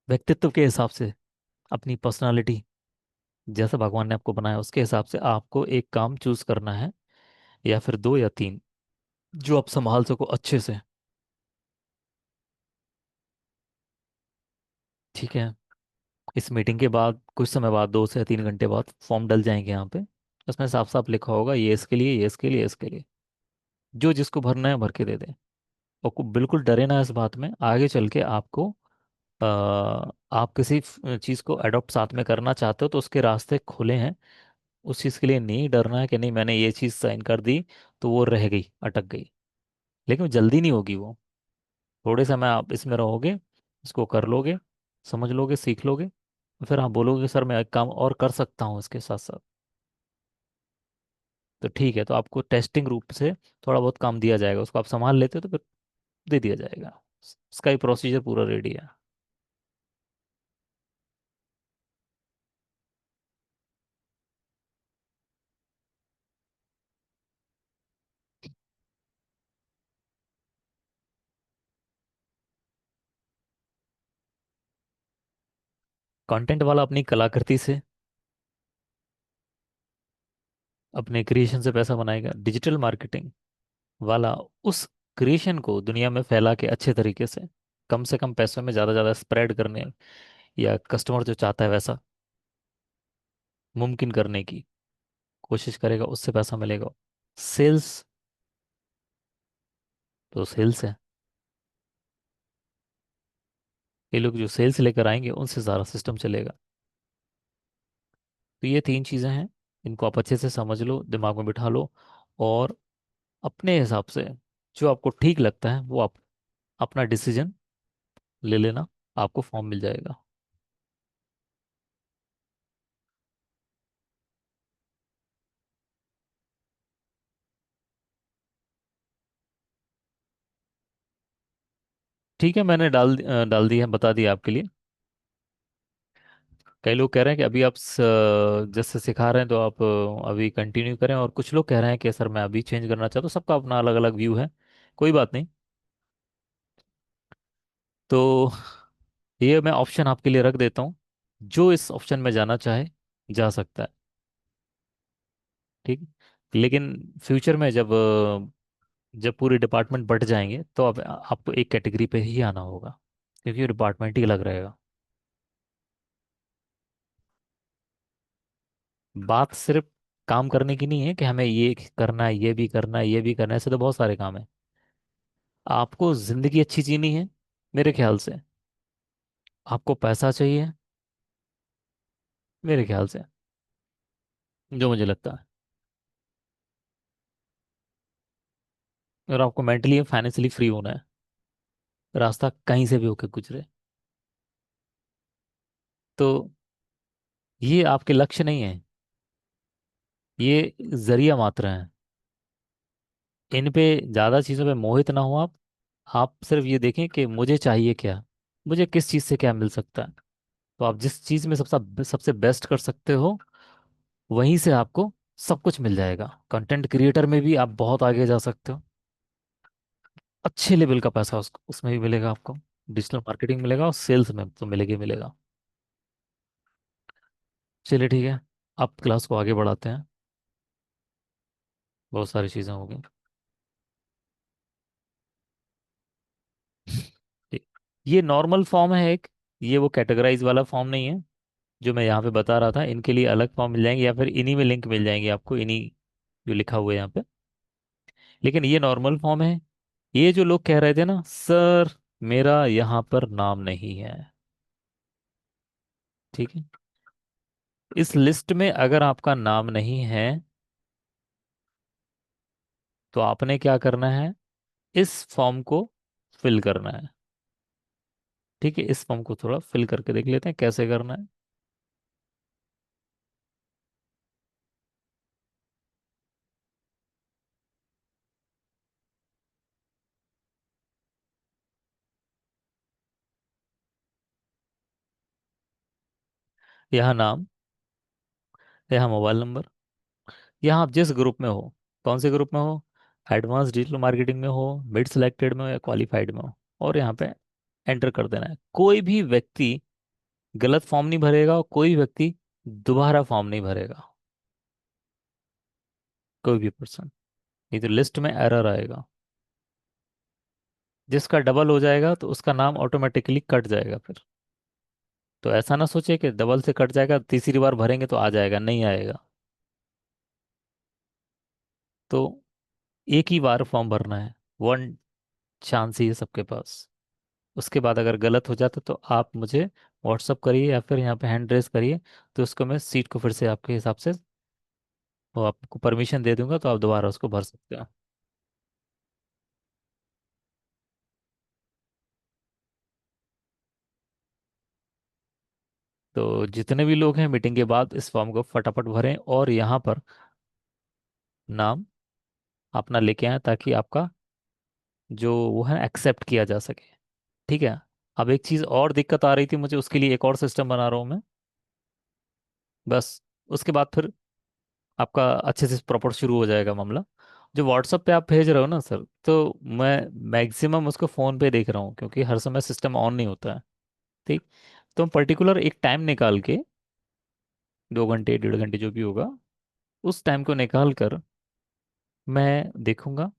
व्यक्तित्व के हिसाब से, अपनी पर्सनालिटी जैसे भगवान ने आपको बनाया उसके हिसाब से आपको एक काम चूज करना है, या फिर 2 या 3, जो आप संभाल सको अच्छे से। ठीक है। इस मीटिंग के बाद कुछ समय बाद, 2 से 3 घंटे बाद फॉर्म डल जाएंगे यहाँ पे। उसमें साफ साफ लिखा होगा ये इसके लिए, ये इसके लिए, ये इसके लिए। जो जिसको भरना है भर के दे दे। और बिल्कुल डरे ना इस बात में, आगे चल के आपको आप किसी चीज़ को अडॉप्ट साथ में करना चाहते हो तो उसके रास्ते खुले हैं। उस चीज़ के लिए नहीं डरना है कि नहीं मैंने ये चीज़ साइन कर दी तो वो रह गई, अटक गई। लेकिन जल्दी नहीं होगी वो। थोड़े समय आप इसमें रहोगे, इसको कर लोगे, समझ लोगे, सीख लोगे, फिर आप बोलोगे सर मैं एक काम और कर सकता हूँ इसके साथ साथ। तो ठीक है, तो आपको टेस्टिंग रूप से थोड़ा बहुत काम दिया जाएगा, उसको आप संभाल लेते हो तो फिर दे दिया जाएगा। इसका ही प्रोसीजर पूरा रेडी है। कंटेंट वाला अपनी कलाकृति से, अपने क्रिएशन से पैसा बनाएगा। डिजिटल मार्केटिंग वाला उस क्रिएशन को दुनिया में फैला के अच्छे तरीके से कम पैसों में ज़्यादा ज़्यादा स्प्रेड करने, या कस्टमर जो चाहता है वैसा मुमकिन करने की कोशिश करेगा, उससे पैसा मिलेगा। सेल्स, तो सेल्स है। ये लोग जो सेल्स लेकर आएंगे उनसे सारा सिस्टम चलेगा। तो ये 3 चीज़ें हैं, इनको आप अच्छे से समझ लो, दिमाग में बिठा लो, और अपने हिसाब से जो आपको ठीक लगता है वो आप अपना डिसीजन ले लेना, आपको फॉर्म मिल जाएगा। ठीक है, मैंने डाल दिया, बता दिया आपके लिए। कई लोग कह रहे हैं कि अभी आप जैसे सिखा रहे हैं तो आप अभी कंटिन्यू करें, और कुछ लोग कह रहे हैं कि सर मैं अभी चेंज करना चाहता हूँ। सबका अपना अलग अलग व्यू है, कोई बात नहीं। तो ये मैं ऑप्शन आपके लिए रख देता हूँ, जो इस ऑप्शन में जाना चाहे जा सकता है। ठीक। लेकिन फ्यूचर में जब पूरे डिपार्टमेंट बढ़ जाएंगे तो अब आपको एक कैटेगरी पे ही आना होगा, क्योंकि डिपार्टमेंट ही अलग रहेगा। बात सिर्फ काम करने की नहीं है कि हमें ये करना है, ये भी करना है, ये भी करना है, ऐसे तो बहुत सारे काम है। आपको जिंदगी अच्छी जीनी है, मेरे ख्याल से आपको पैसा चाहिए, मेरे ख्याल से, जो मुझे लगता है, और आपको मेंटली फाइनेंशियली फ्री होना है, रास्ता कहीं से भी होकर गुजरे। तो ये आपके लक्ष्य नहीं है, ये जरिया मात्र है। इन पे ज्यादा चीजों पे मोहित ना हो आप सिर्फ ये देखें कि मुझे चाहिए क्या, मुझे किस चीज से क्या मिल सकता है। तो आप जिस चीज में सबसे सबसे बेस्ट कर सकते हो, वहीं से आपको सब कुछ मिल जाएगा। कंटेंट क्रिएटर में भी आप बहुत आगे जा सकते हो, अच्छे लेवल का पैसा उसमें भी मिलेगा आपको। डिजिटल मार्केटिंग मिलेगा और सेल्स में तो मिलेगा ही मिलेगा। चलिए ठीक है, आप क्लास को आगे बढ़ाते हैं, बहुत सारी चीज़ें होंगी। ठीक। ये नॉर्मल फॉर्म है एक, ये वो कैटेगराइज वाला फॉर्म नहीं है जो मैं यहाँ पे बता रहा था। इनके लिए अलग फॉर्म मिल जाएंगे, या फिर इन्हीं में लिंक मिल जाएंगे आपको, इन्हीं जो लिखा हुआ है यहाँ पे। लेकिन ये नॉर्मल फॉर्म है। ये जो लोग कह रहे थे ना सर मेरा यहाँ पर नाम नहीं है, ठीक है, इस लिस्ट में अगर आपका नाम नहीं है तो आपने क्या करना है, इस फॉर्म को फिल करना है। ठीक है, इस फॉर्म को थोड़ा फिल करके देख लेते हैं कैसे करना है। यहाँ नाम, यहाँ मोबाइल नंबर, यहाँ आप जिस ग्रुप में हो, कौन से ग्रुप में हो, एडवांस डिजिटल मार्केटिंग में हो, मिड सिलेक्टेड में हो, या क्वालिफाइड में हो, और यहाँ पे एंटर कर देना है। कोई भी व्यक्ति गलत फॉर्म नहीं भरेगा, और कोई व्यक्ति दोबारा फॉर्म नहीं भरेगा, कोई भी पर्सन। ये तो लिस्ट में एरर आएगा, जिसका डबल हो जाएगा तो उसका नाम ऑटोमेटिकली कट जाएगा फिर। तो ऐसा ना सोचे कि डबल से कट जाएगा, तीसरी बार भरेंगे तो आ जाएगा, नहीं आएगा। तो एक ही बार फॉर्म भरना है, वन चांस ही है सबके पास। उसके बाद अगर गलत हो जाता तो आप मुझे व्हाट्सअप करिए, या फिर यहाँ पे हैंड रेस करिए, तो उसको मैं सीट को फिर से आपके हिसाब से वो आपको परमिशन दे दूंगा, तो आप दोबारा उसको भर सकते हो। तो जितने भी लोग हैं मीटिंग के बाद इस फॉर्म को फटाफट भरें, और यहाँ पर नाम अपना लेके आए, ताकि आपका जो वो है एक्सेप्ट किया जा सके। ठीक है। अब एक चीज़ और दिक्कत आ रही थी मुझे, उसके लिए एक और सिस्टम बना रहा हूँ मैं। बस उसके बाद फिर आपका अच्छे से प्रॉपर शुरू हो जाएगा मामला। जो व्हाट्सएप पे आप भेज रहे हो ना सर, तो मैं मैक्सिमम उसको फ़ोन पे देख रहा हूँ, क्योंकि हर समय सिस्टम ऑन नहीं होता है। ठीक। तो पर्टिकुलर एक टाइम निकाल के, 2 घंटे 1.5 घंटे जो भी होगा, उस टाइम को निकाल कर मैं देखूंगा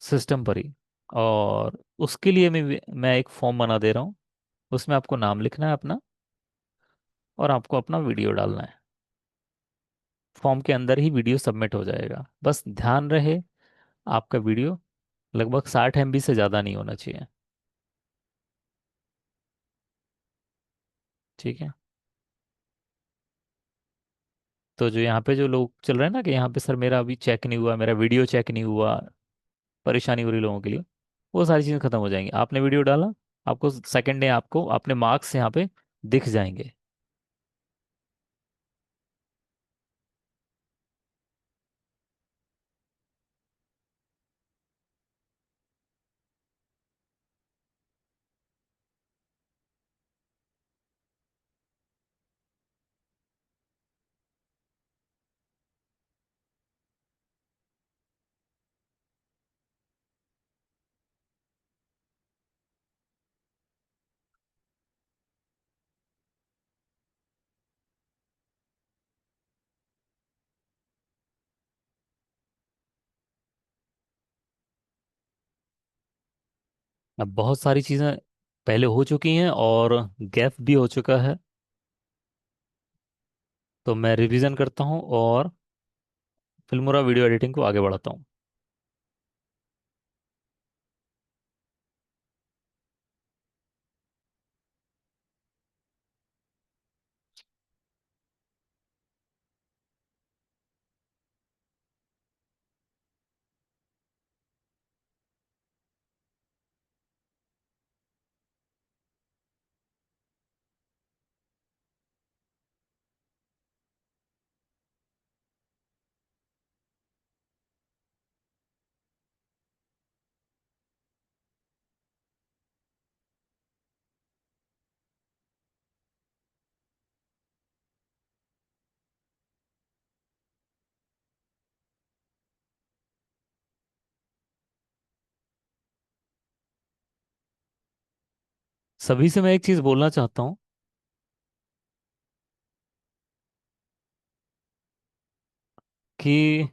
सिस्टम पर ही। और उसके लिए मैं एक फॉर्म बना दे रहा हूँ, उसमें आपको नाम लिखना है अपना, और आपको अपना वीडियो डालना है। फॉर्म के अंदर ही वीडियो सबमिट हो जाएगा। बस ध्यान रहे आपका वीडियो लगभग 60 MB से ज़्यादा नहीं होना चाहिए। ठीक है। तो जो यहाँ पे जो लोग चल रहे हैं ना कि यहाँ पे सर मेरा अभी चेक नहीं हुआ, मेरा वीडियो चेक नहीं हुआ, परेशानी हो रही लोगों के लिए, वो सारी चीज़ें खत्म हो जाएंगी। आपने वीडियो डाला, आपको सेकंड डे आपको अपने मार्क्स यहाँ पे दिख जाएंगे। अब बहुत सारी चीज़ें पहले हो चुकी हैं और गैप भी हो चुका है, तो मैं रिवीजन करता हूँ और फिल्मोरा वीडियो एडिटिंग को आगे बढ़ाता हूँ। सभी से मैं एक चीज़ बोलना चाहता हूँ कि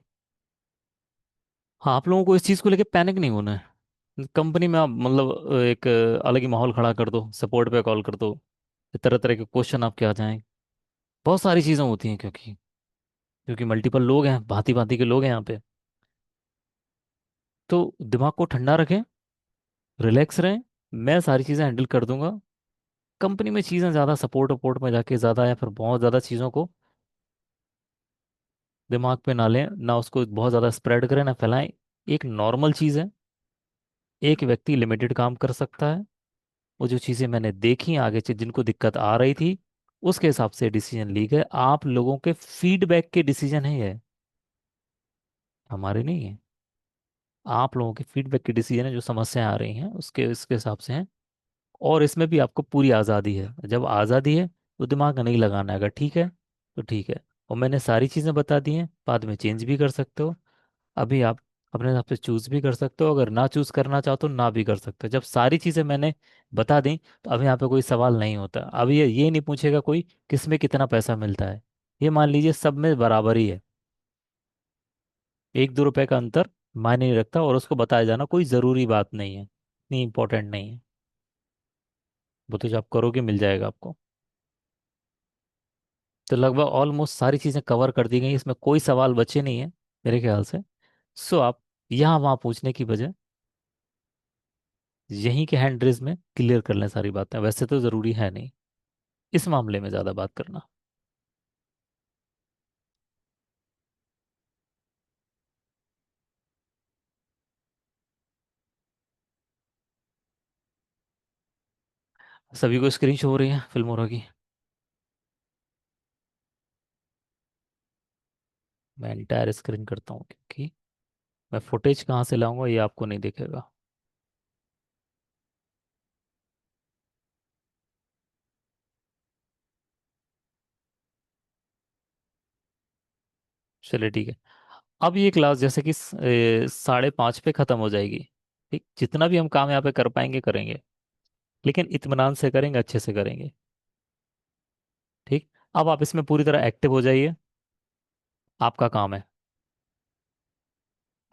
हाँ, आप लोगों को इस चीज़ को लेके पैनिक नहीं होना है। कंपनी में आप मतलब एक अलग ही माहौल खड़ा कर दो, सपोर्ट पे कॉल कर दो, तरह तरह के क्वेश्चन आपके आ जाएं। बहुत सारी चीज़ें होती हैं, क्योंकि क्योंकि मल्टीपल लोग हैं, भांति भांति के लोग हैं यहाँ पे। तो दिमाग को ठंडा रखें, रिलैक्स रहें, मैं सारी चीज़ें हैंडल कर दूंगा। कंपनी में चीज़ें ज़्यादा सपोर्ट वपोर्ट में जाके ज़्यादा या फिर बहुत ज़्यादा चीज़ों को दिमाग पे ना लें, ना उसको बहुत ज़्यादा स्प्रेड करें, ना फैलाएं। एक नॉर्मल चीज़ है, एक व्यक्ति लिमिटेड काम कर सकता है। वो जो चीज़ें मैंने देखी आगे से जिनको दिक्कत आ रही थी, उसके हिसाब से डिसीजन ली गए। आप लोगों के फीडबैक के डिसीजन है ये, हमारे नहीं है। आप लोगों के फीडबैक के डिसीजन है, जो समस्याएं आ रही हैं उसके इसके हिसाब से हैं। और इसमें भी आपको पूरी आज़ादी है। जब आज़ादी है तो दिमाग नहीं लगाना है। अगर ठीक है तो ठीक है। और मैंने सारी चीज़ें बता दी हैं, बाद में चेंज भी कर सकते हो। अभी आप अपने हिसाब से चूज भी कर सकते हो, अगर ना चूज करना चाहो तो ना भी कर सकते हो। जब सारी चीज़ें मैंने बता दी तो अब यहाँ पे कोई सवाल नहीं होता। अब ये नहीं पूछेगा कोई किस में कितना पैसा मिलता है। ये मान लीजिए सब में बराबर ही है, 1-2 रुपए का अंतर मायने नहीं रखता, और उसको बताया जाना कोई ज़रूरी बात नहीं है, इतनी इंपॉर्टेंट नहीं है। वो तो जब आप करोगे मिल जाएगा आपको। तो लगभग ऑलमोस्ट सारी चीज़ें कवर कर दी गई, इसमें कोई सवाल बचे नहीं है मेरे ख्याल से। सो आप यहाँ वहाँ पूछने की बजाय यहीं के हैंड रेज में क्लियर कर लें सारी बातें। वैसे तो ज़रूरी है नहीं इस मामले में ज़्यादा बात करना। सभी को स्क्रीन शो हो रही है फिल्मोरा की? मैं इंटायर स्क्रीन करता हूँ, क्योंकि मैं फुटेज कहाँ से लाऊंगा ये आपको नहीं दिखेगा। चलिए ठीक है। अब ये क्लास जैसे कि 5:30 पे ख़त्म हो जाएगी। ठीक, जितना भी हम काम यहाँ पे कर पाएंगे करेंगे, लेकिन इत्मीनान से करेंगे, अच्छे से करेंगे। ठीक। अब आप इसमें पूरी तरह एक्टिव हो जाइए, आपका काम है।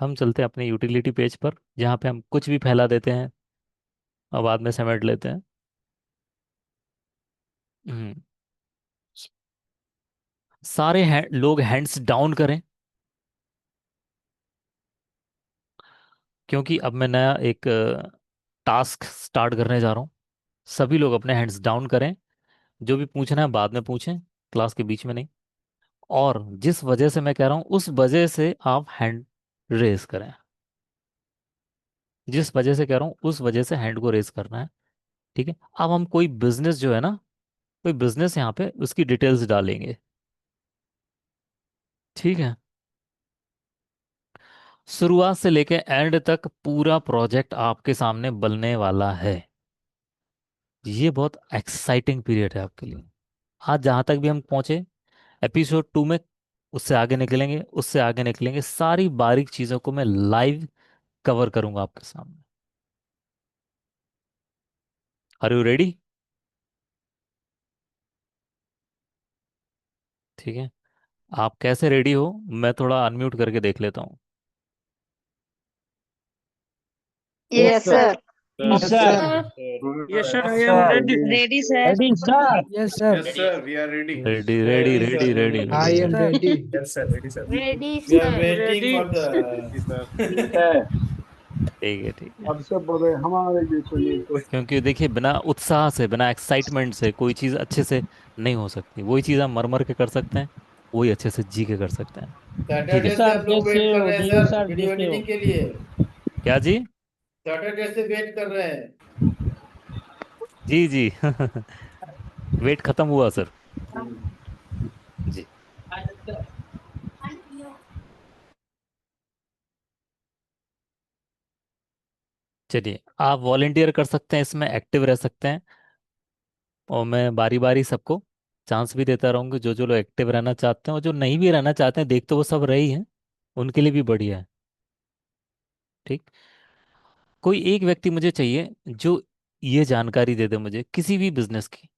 हम चलते हैं अपने यूटिलिटी पेज पर, जहाँ पे हम कुछ भी फैला देते हैं और बाद में समेट लेते हैं। हम्म। सारे लोग हैंड्स डाउन करें, क्योंकि अब मैं नया एक टास्क स्टार्ट करने जा रहा हूँ। सभी लोग अपने हैंड्स डाउन करें। जो भी पूछना है बाद में पूछें, क्लास के बीच में नहीं। और जिस वजह से मैं कह रहा हूँ उस वजह से आप हैंड रेज करें। जिस वजह से कह रहा हूँ उस वजह से हैंड को रेज करना है। ठीक है। अब हम कोई बिजनेस जो है ना, कोई बिजनेस यहाँ पे उसकी डिटेल्स डालेंगे। ठीक है। शुरुआत से लेके एंड तक पूरा प्रोजेक्ट आपके सामने बनने वाला है। ये बहुत एक्साइटिंग पीरियड है आपके लिए। आज जहां तक भी हम पहुंचे एपिसोड 2 में, उससे आगे निकलेंगे, उससे आगे निकलेंगे, सारी बारीक चीजों को मैं लाइव कवर करूंगा आपके सामने। Are you ready? ठीक है। आप कैसे रेडी हो, मैं थोड़ा अनम्यूट करके देख लेता हूँ। Yes, Yes, sir. sir. Yes, Yes, sir. sir. Yes, sir, Yes, I am sir. ready. Ready, sir. Ready, sir. Yes, sir. Yes, sir, we are ready. Ready ready Ready, ready sir. Ready I ready am Sir. ready. Yes, sir, ready, sir. Ready, We are sir. waiting Ready. for the. ठीक है ठीक है। अब सब बोले हमारे जैसे नहीं कोई। क्योंकि देखिए बिना उत्साह से बिना एक्साइटमेंट से कोई चीज़ अच्छे से नहीं हो सकती। वही चीज़ हम मर मर के कर सकते हैं, वही अच्छे से जी के कर सकते हैं। ठीक है। सैटरडे से सर हम लोग जैसे वेट कर हो रहे हैं देव सर, सर वीडियो जैसे हो। एडिटिंग के लिए। क्या जी? सैटरडे से वेट कर रहे हैं। जी जी वेट खत्म हुआ सर। जी। चलिए आप वॉलेंटियर कर सकते हैं, इसमें एक्टिव रह सकते हैं, और मैं बारी बारी सबको चांस भी देता रहूंगा। जो जो लोग एक्टिव रहना चाहते हैं और जो नहीं भी रहना चाहते हैं, देख तो वो सब रहे ही हैं, उनके लिए भी बढ़िया है। ठीक। कोई एक व्यक्ति मुझे चाहिए जो ये जानकारी दे दे मुझे किसी भी बिजनेस की।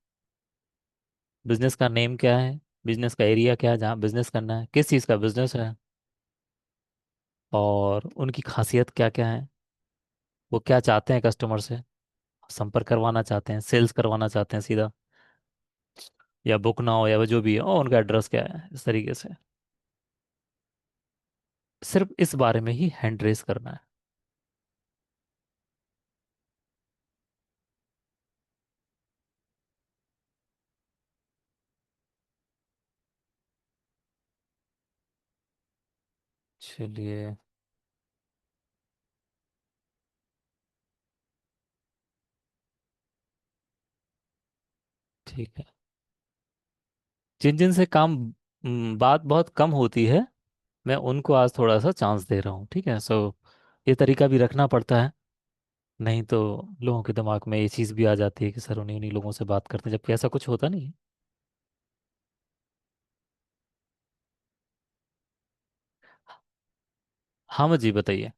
बिजनेस का नेम क्या है, बिजनेस का एरिया क्या है जहाँ बिजनेस करना है, किस चीज़ का बिजनेस है, और उनकी खासियत क्या क्या है, वो क्या चाहते हैं कस्टमर से, संपर्क करवाना चाहते हैं, सेल्स करवाना चाहते हैं सीधा, या बुक ना हो, या वो जो भी है, और उनका एड्रेस क्या है, इस तरीके से। सिर्फ इस बारे में ही हैंड रेस करना है। चलिए ठीक है। जिन जिन से काम बात बहुत कम होती है, मैं उनको आज थोड़ा सा चांस दे रहा हूँ। ठीक है। सो ये तरीका भी रखना पड़ता है, नहीं तो लोगों के दिमाग में ये चीज़ भी आ जाती है कि सर उन्हीं उन्हीं लोगों से बात करते हैं, जबकि ऐसा कुछ होता नहीं है। हाँ जी बताइए।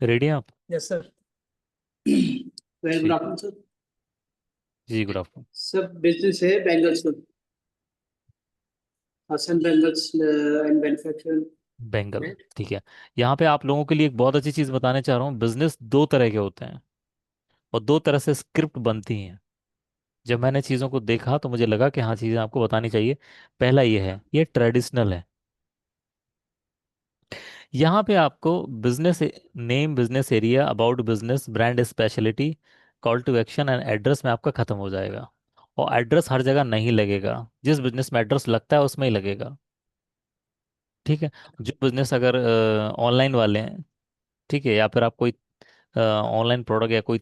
रेडी हैं आप? Yes sir. वेरी गुड ठीक। Afternoon sir. जी गुड आफ्टरनून। सब बिजनेस है बैंगल्स का। Hasan bangles and manufacturing. Bangle ठीक है। यहाँ पे आप लोगों के लिए एक बहुत अच्छी चीज़ बताने चाह रहा हूँ। बिजनेस दो तरह के होते हैं, और दो तरह से स्क्रिप्ट बनती हैं। जब मैंने चीज़ों को देखा तो मुझे लगा कि हाँ चीज़ें आपको बतानी चाहिए। पहला ये है, ये ट्रेडिशनल है। यहाँ पे आपको business name, business area, about business, brand speciality, call to action and address में आपका खत्म हो जाएगा। और एड्रेस हर जगह नहीं लगेगा, जिस बिजनेस में एड्रेस लगता है उसमें ही लगेगा। ठीक है। जो बिजनेस अगर ऑनलाइन वाले हैं, ठीक है, या फिर आप कोई ऑनलाइन प्रोडक्ट या कोई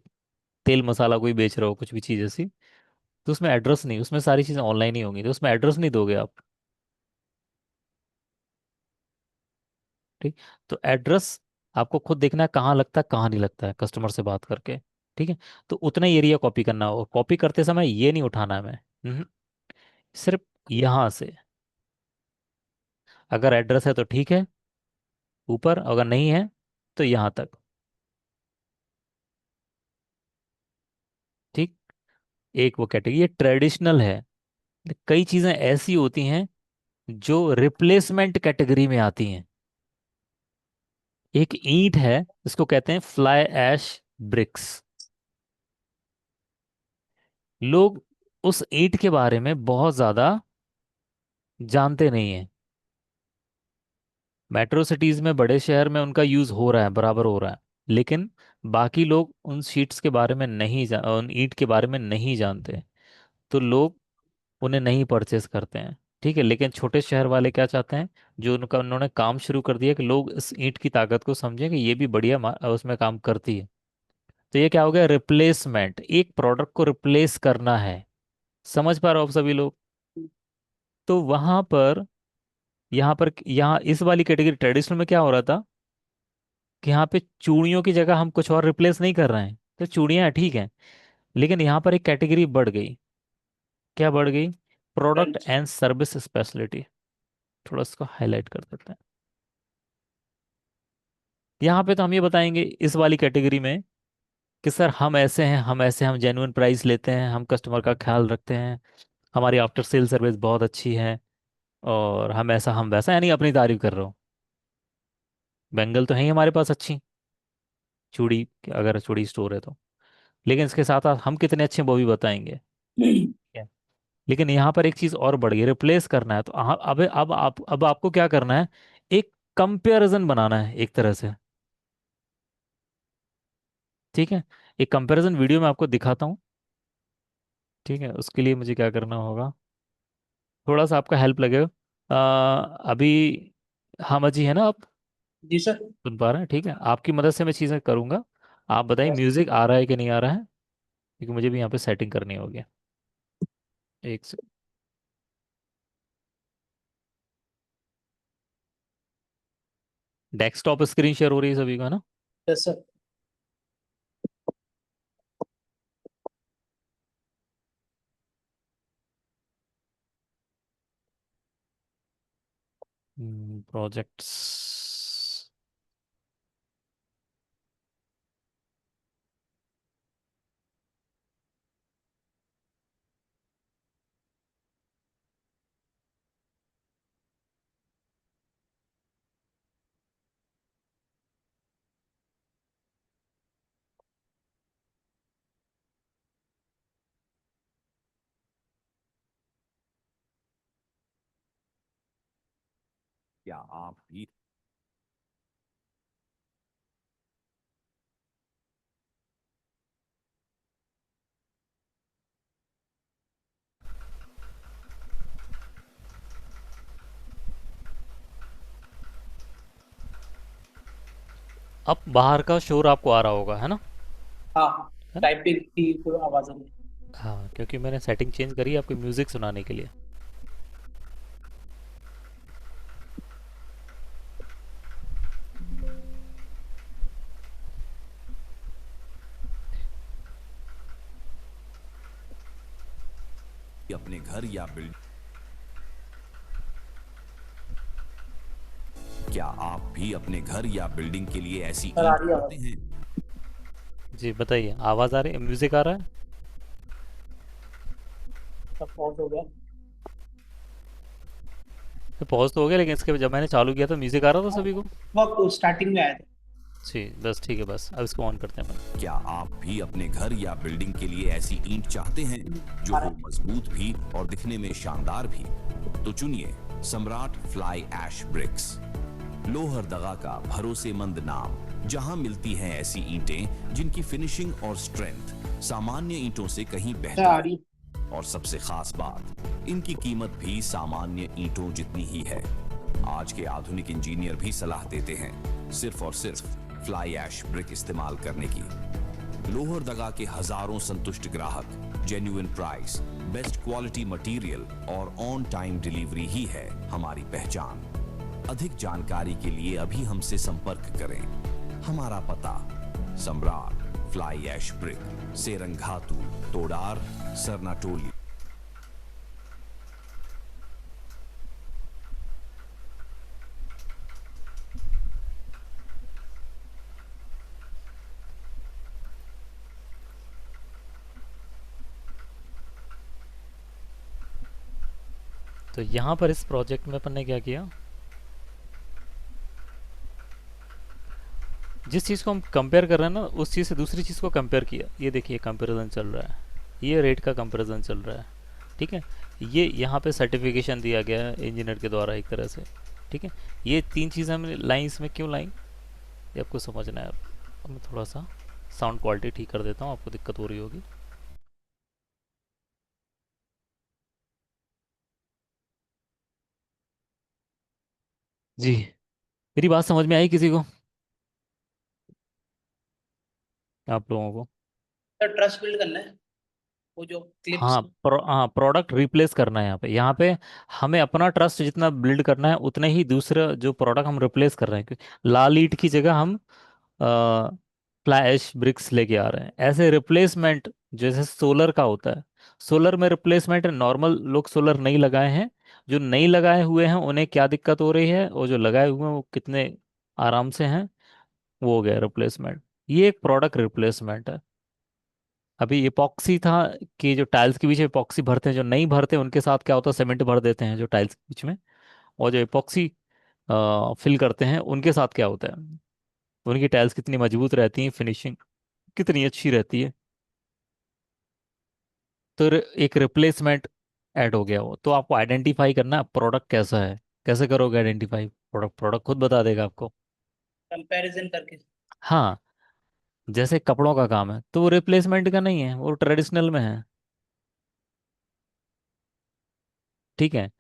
तेल मसाला कोई बेच रहे हो, कुछ भी चीज़ ऐसी, तो उसमें एड्रेस नहीं, उसमें सारी चीज़ें ऑनलाइन ही होंगी, तो उसमें एड्रेस नहीं दोगे आप। ठीक। तो एड्रेस आपको खुद देखना है कहाँ लगता है कहाँ नहीं लगता है, कस्टमर से बात करके। ठीक है। तो उतना ही एरिया कॉपी करना हो, कॉपी करते समय ये नहीं उठाना है मैं। सिर्फ यहाँ से अगर एड्रेस है तो ठीक है, ऊपर अगर नहीं है तो यहाँ तक। ठीक। एक वो कैटेगरी, ये ट्रेडिशनल है। कई चीज़ें ऐसी होती हैं जो रिप्लेसमेंट कैटेगरी में आती हैं। एक ईंट है, इसको कहते हैं फ्लाई ऐश ब्रिक्स। लोग उस ईंट के बारे में बहुत ज़्यादा जानते नहीं हैं। मेट्रो सिटीज में, बड़े शहर में उनका यूज हो रहा है, बराबर हो रहा है, लेकिन बाकी लोग उन शीट्स के बारे में नहीं उन ईंट के बारे में नहीं जानते, तो लोग उन्हें नहीं परचेस करते हैं। ठीक है। लेकिन छोटे शहर वाले क्या चाहते हैं, जो उनका उन्होंने काम शुरू कर दिया कि लोग इस ईंट की ताकत को समझें कि ये भी बढ़िया उसमें काम करती है। तो ये क्या हो गया, रिप्लेसमेंट, एक प्रोडक्ट को रिप्लेस करना है। समझ पा रहे हो आप सभी लोग? तो वहां पर, यहाँ इस वाली कैटेगरी ट्रेडिशनल में क्या हो रहा था कि यहाँ पे चूड़ियों की जगह हम कुछ और रिप्लेस नहीं कर रहे हैं, तो चूड़ियाँ ठीक हैं, लेकिन यहाँ पर एक कैटेगरी बढ़ गई। क्या बढ़ गई? Product and service speciality. थोड़ा इसको हाईलाइट कर देते हैं। यहाँ पे तो हम ये बताएंगे इस वाली कैटेगरी में कि सर हम ऐसे हैं, हम ऐसे, हम जेन्युइन प्राइस लेते हैं, हम कस्टमर का ख्याल रखते हैं, हमारी आफ्टर सेल सर्विस बहुत अच्छी है, और हम ऐसा हम वैसा, यानी अपनी तारीफ कर रहा हूँ। बेंगल तो है ही हमारे पास अच्छी। चूड़ी, अगर चूड़ी स्टोर है तो। लेकिन इसके साथ साथ हम कितने अच्छे वो भी बताएंगे। क्या? लेकिन यहाँ पर एक चीज और बढ़ गई, रिप्लेस करना है तो अब आपको क्या करना है, एक कंपैरिजन बनाना है एक तरह से। ठीक है, एक कंपैरिजन वीडियो मैं आपको दिखाता हूँ। ठीक है, उसके लिए मुझे क्या करना होगा, थोड़ा सा आपका हेल्प लगेगा। अभी हाँ जी है ना आप जी सर। सुन पा रहे हैं? ठीक है, आपकी मदद से मैं चीज़ें करूँगा। आप बताइए यस। म्यूजिक आ रहा है कि नहीं आ रहा है, क्योंकि मुझे भी यहाँ पे सेटिंग करनी होगी। एक से डेस्कटॉप स्क्रीन शेयर हो रही है सभी को, है ना? Yes sir. प्रोजेक्ट्स। क्या आप भी अब बाहर का शोर आपको आ रहा होगा, है ना? हाँ हाँ, है ना? टाइपिंग की कोई आवाज नहीं। हाँ, क्योंकि मैंने सेटिंग चेंज करी है आपको म्यूजिक सुनाने के लिए। अपने घर या बिल्डिंग क्या आप भी अपने घर या बिल्डिंग के लिए ऐसी सर आ ईंट रही है चाहते आवाज। हैं? जी बताइए, आवाज़ आ रही है, म्यूजिक आ रहा है? सब पॉज हो गया। पॉज तो हो गया, लेकिन इसके जब मैंने चालू किया तो म्यूजिक आ रहा था सभी को। वक्त स्टार्टिंग में आया था। जी बस ठीक है, बस अब इसको ऑन करते हैं अपन। क्या आप भी अपने घर या बिल्डिंग के लिए ऐसी ईंट चाहते हैं जो आ हो रहा है। मजबूत भी और दिखने में शानदार भी? तो चुनिए सम्राट फ्लाई ऐश ब्रिक्स, लोहरदगा का भरोसेमंद नाम, जहां मिलती हैं ऐसी ईंटें जिनकी फिनिशिंग और स्ट्रेंथ सामान्य ईंटों से कहीं सर आ बेहतर रही है। और सबसे खास बात, इनकी कीमत भी सामान्य ईंटों जितनी ही है। आज के आधुनिक इंजीनियर भी सलाह देते हैं सिर्फ और सिर्फ फ्लाई ऐश ब्रिक इस्तेमाल करने की। लोहरदगा के हजारों संतुष्ट ग्राहक, genuine price, best quality material और ऑन टाइम डिलीवरी ही है हमारी पहचान। अधिक जानकारी के लिए अभी हमसे संपर्क करें। हमारा पता, सम्राट फ्लाई ऐश ब्रिक, सेरंघातु, तोडार, सरनाटोली। तो यहाँ पर इस प्रोजेक्ट में अपन ने क्या किया, जिस चीज़ को हम कंपेयर कर रहे हैं ना, उस चीज़ से दूसरी चीज़ को कंपेयर किया। ये देखिए कंपैरिजन चल रहा है, ये रेट का कंपैरिजन चल रहा है। ठीक है, ये यहाँ पे सर्टिफिकेशन दिया गया है इंजीनियर के द्वारा एक तरह से। ठीक है, ये तीन चीज़ें हमने लाई, इसमें क्यों लाई ये आपको समझना है। अब मैं थोड़ा सा साउंड क्वालिटी ठीक कर देता हूँ, आपको दिक्कत हो रही होगी। जी, मेरी बात समझ में आई किसी को, आप लोगों को? सर ट्रस्ट बिल्ड करना है, वो जो क्लिप्स। हाँ, प्रोडक्ट रिप्लेस करना है यहाँ पे। यहाँ पे हमें अपना ट्रस्ट जितना बिल्ड करना है, उतने ही दूसरा जो प्रोडक्ट हम रिप्लेस कर रहे हैं, क्योंकि लाल ईंट की जगह हम फ्लैश ब्रिक्स लेके आ रहे हैं। ऐसे रिप्लेसमेंट जैसे सोलर का होता है, सोलर में रिप्लेसमेंट नॉर्मल लोग सोलर नहीं लगाए हैं, जो नहीं लगाए हुए हैं उन्हें क्या दिक्कत हो रही है, और जो लगाए हुए हैं वो कितने आराम से हैं, वो हो गया रिप्लेसमेंट। ये एक प्रोडक्ट रिप्लेसमेंट है। अभी इपॉक्सी था कि जो टाइल्स के बीच इपॉक्सी भरते हैं, जो नहीं भरते उनके साथ क्या होता है, सीमेंट भर देते हैं जो टाइल्स के बीच में, और जो इपॉक्सी फिल करते हैं उनके साथ क्या होता है, उनकी टाइल्स कितनी मजबूत रहती हैं, फिनिशिंग कितनी अच्छी रहती है। तो एक रिप्लेसमेंट ऐड हो गया वो, तो आपको आइडेंटिफाई करना प्रोडक्ट कैसा है। कैसे करोगे आइडेंटिफाई? प्रोडक्ट प्रोडक्ट खुद बता देगा आपको। कंपैरिजन करके। हाँ, जैसे कपड़ों का काम है तो वो रिप्लेसमेंट का नहीं है, वो ट्रेडिशनल में है, ठीक है।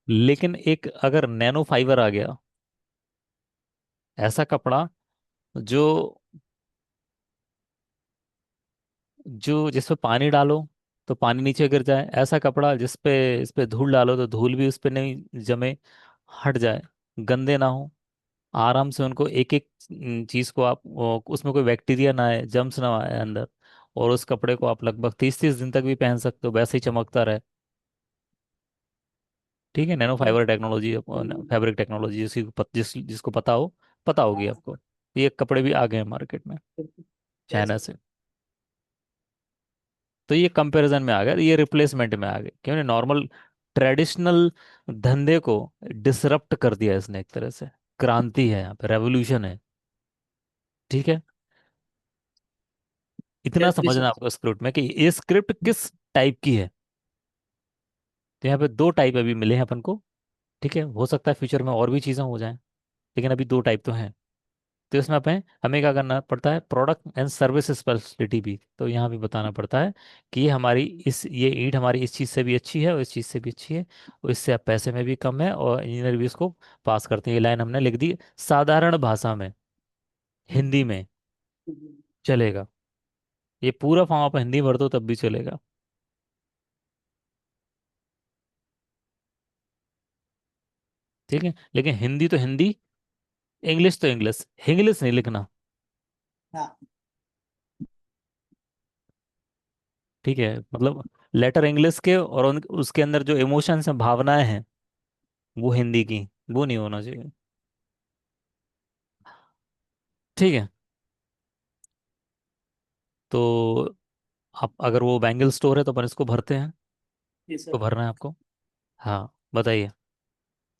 लेकिन एक अगर नैनो फाइबर आ गया, ऐसा कपड़ा जो जो जिस पे पानी डालो तो पानी नीचे गिर जाए, ऐसा कपड़ा इस पे धूल डालो तो धूल भी उस पे नहीं जमे, हट जाए, गंदे ना हो, आराम से उनको एक एक चीज को आप उसमें कोई बैक्टीरिया ना आए, जम्स ना आए अंदर, और उस कपड़े को आप लगभग 30-30 दिन तक भी पहन सकते हो, वैसे ही चमकता रहे। ठीक है, nano fibre technology, fabric technology, जिसको पता होगी आपको। ये कपड़े भी आ गए हैं मार्केट में चाइना से। तो ये कंपैरिजन में आ गया, ये रिप्लेसमेंट में आ गए, क्योंकि नॉर्मल ट्रेडिशनल धंधे को डिसरप्ट कर दिया इसने एक तरह से। क्रांति है यहाँ पे, रेवोल्यूशन है। ठीक है, इतना समझना आपको स्क्रिप्ट में कि ये स्क्रिप्ट किस टाइप की है। तो यहाँ पे दो टाइप अभी मिले हैं अपन को। ठीक है, हो सकता है फ्यूचर में और भी चीज़ें हो जाएं, लेकिन अभी दो टाइप तो हैं। तो इसमें हमें हमें क्या करना पड़ता है, प्रोडक्ट एंड सर्विस स्पेशलिटी भी तो यहाँ भी बताना पड़ता है कि ये ईंट हमारी इस चीज़ से भी अच्छी है और इस चीज़ से भी अच्छी है, और इससे अब पैसे में भी कम है, और इंजीनियर भी इसको पास करते हैं। ये लाइन हमने लिख दी साधारण भाषा में, हिंदी में चलेगा। ये पूरा फॉर्म आप हिंदी भर दो तब भी चलेगा। ठीक है, लेकिन हिंदी तो हिंदी, इंग्लिश तो इंग्लिश, इंग्लिश नहीं लिखना। हाँ। ठीक है, मतलब लेटर इंग्लिश के और उसके अंदर जो इमोशंस हैं, भावनाएं हैं, वो हिंदी की, वो नहीं होना चाहिए। ठीक है, तो आप अगर वो बैंगल स्टोर है तो अपन इसको भरते हैं। जी तो सर। भरना है आपको। हाँ, बताइए।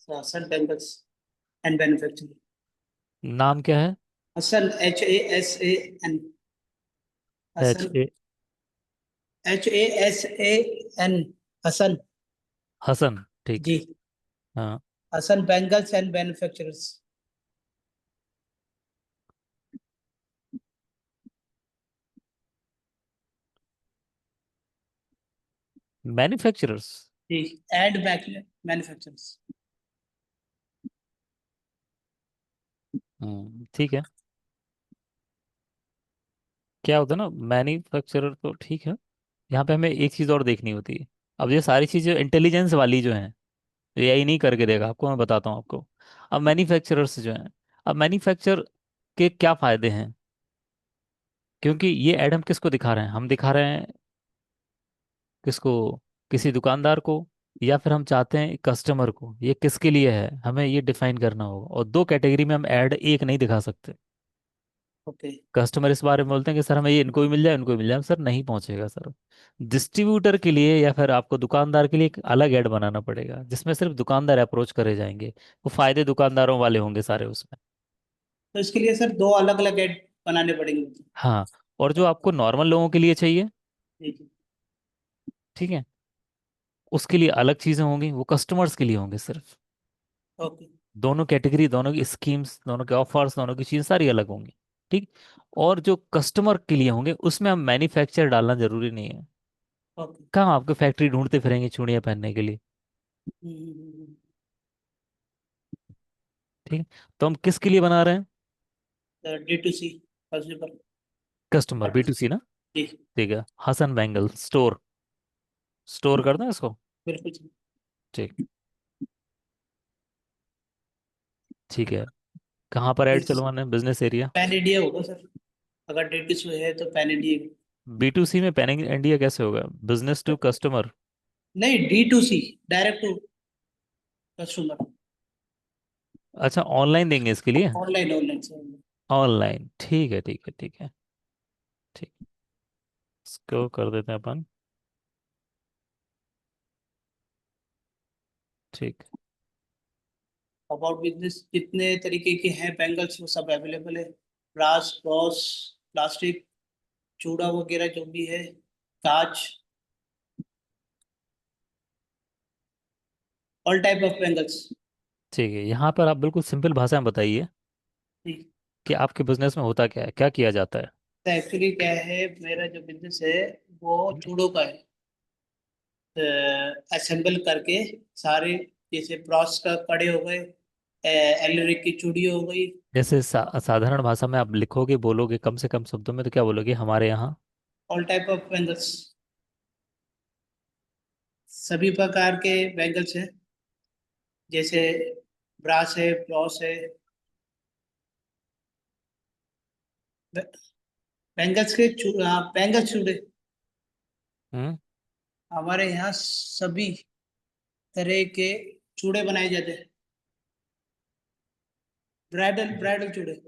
Hasan bangles and manufacturing. नाम क्या है? Hasan, HASAN। H Hasan, A HASAN। Hasan. Hasan, ठीक। जी। हाँ, Hasan bangles and manufacturers. Manufacturers. जी। And manufacturers. ठीक है। क्या होता है ना, मैन्युफैक्चरर तो ठीक है। यहाँ पे हमें एक चीज़ और देखनी होती है। अब ये सारी चीज़ें इंटेलिजेंस वाली जो हैं, एआई नहीं करके देगा आपको, मैं बताता हूँ आपको। अब मैन्युफैक्चरर्स जो हैं, अब मैन्युफैक्चर के क्या फायदे हैं, क्योंकि ये ऐड हम किसको दिखा रहे हैं, हम दिखा रहे हैं किसको, किसी दुकानदार को, या फिर हम चाहते हैं कस्टमर को, ये किसके लिए है हमें ये डिफाइन करना होगा। और दो कैटेगरी में हम ऐड एक नहीं दिखा सकते। ओके। कस्टमर इस बारे में बोलते हैं कि सर हमें ये इनको भी मिल जाए, इनको भी मिल जाए, सर नहीं पहुंचेगा सर। डिस्ट्रीब्यूटर के लिए या फिर आपको दुकानदार के लिए एक अलग ऐड बनाना पड़ेगा, जिसमें सिर्फ दुकानदार अप्रोच करे जाएंगे, वो फायदे दुकानदारों वाले होंगे सारे उसमें। तो इसके लिए सर दो अलग अलग ऐड बनाने पड़ेंगे मुझे। हाँ, और जो आपको नॉर्मल लोगों के लिए चाहिए, जी जी। ठीक है, उसके लिए अलग चीजें होंगी, वो कस्टमर्स के लिए होंगे सिर्फ। ओके। दोनों कैटेगरी, दोनों की स्कीम्स, दोनों के ऑफर्स, दोनों की चीज़ सारी अलग होंगी। ठीक। और जो कस्टमर के लिए होंगे उसमें हम मैन्युफैक्चर डालना जरूरी नहीं है। ओके। कहाँ आपको फैक्ट्री ढूंढते फिरेंगे चूड़ियाँ पहनने के लिए। ठीक है, तो हम किसके लिए बना रहे हैं? D2C consumer. कस्टमर, B2C ना। जी। ठीक है, हसन बैंगल स्टोर, स्टोर कर दें इसको। बिल्कुल जी। ठीक। ठीक है, कहाँ पर ऐड चलवाना है, बिजनेस एरिया? पैन इंडिया होगा सर, अगर D2C है तो पैन इंडिया। B2C में पैन इंडिया कैसे होगा, बिजनेस टू कस्टमर? नहीं, D2C, डायरेक्ट टू कस्टमर। अच्छा, ऑनलाइन देंगे इसके लिए। Online, online sir. ऑनलाइन, ठीक है ठीक है ठीक है। ठीक, इसको कर देते हैं अपन। ठीक। अबाउट बिजनेस जितने तरीके के हैं बैंगल्स वो सब अवेलेबल है। ब्रास, ब्रॉस, प्लास्टिक, चूड़ा वगैरह जो भी है, कांच, ऑल टाइप ऑफ बैंगल्स। ठीक है, यहाँ पर आप बिल्कुल सिंपल भाषा में बताइए कि आपके बिजनेस में होता क्या है, क्या किया जाता है। तो एक्चुअली क्या है, मेरा जो बिजनेस है वो चूड़ों का है। असेंबल करके सारे, जैसे ब्रॉस का कड़े हो गए, एलरिक की चूड़ी हो गई। जैसे साधारण भाषा में आप लिखोगे, बोलोगे कम से कम शब्दों में, तो क्या बोलोगे, हमारे यहाँ। ऑल टाइप ऑफ बैंगल्स, सभी प्रकार के बैंगल्स हैं। जैसे ब्रास है, ब्रॉस है, बैंगल्स के बैंगल्स चूड़े हम्म। हमारे यहाँ सभी तरह के चूड़े बनाए जाते हैं। ब्राइडल ब्राइडल चूड़े।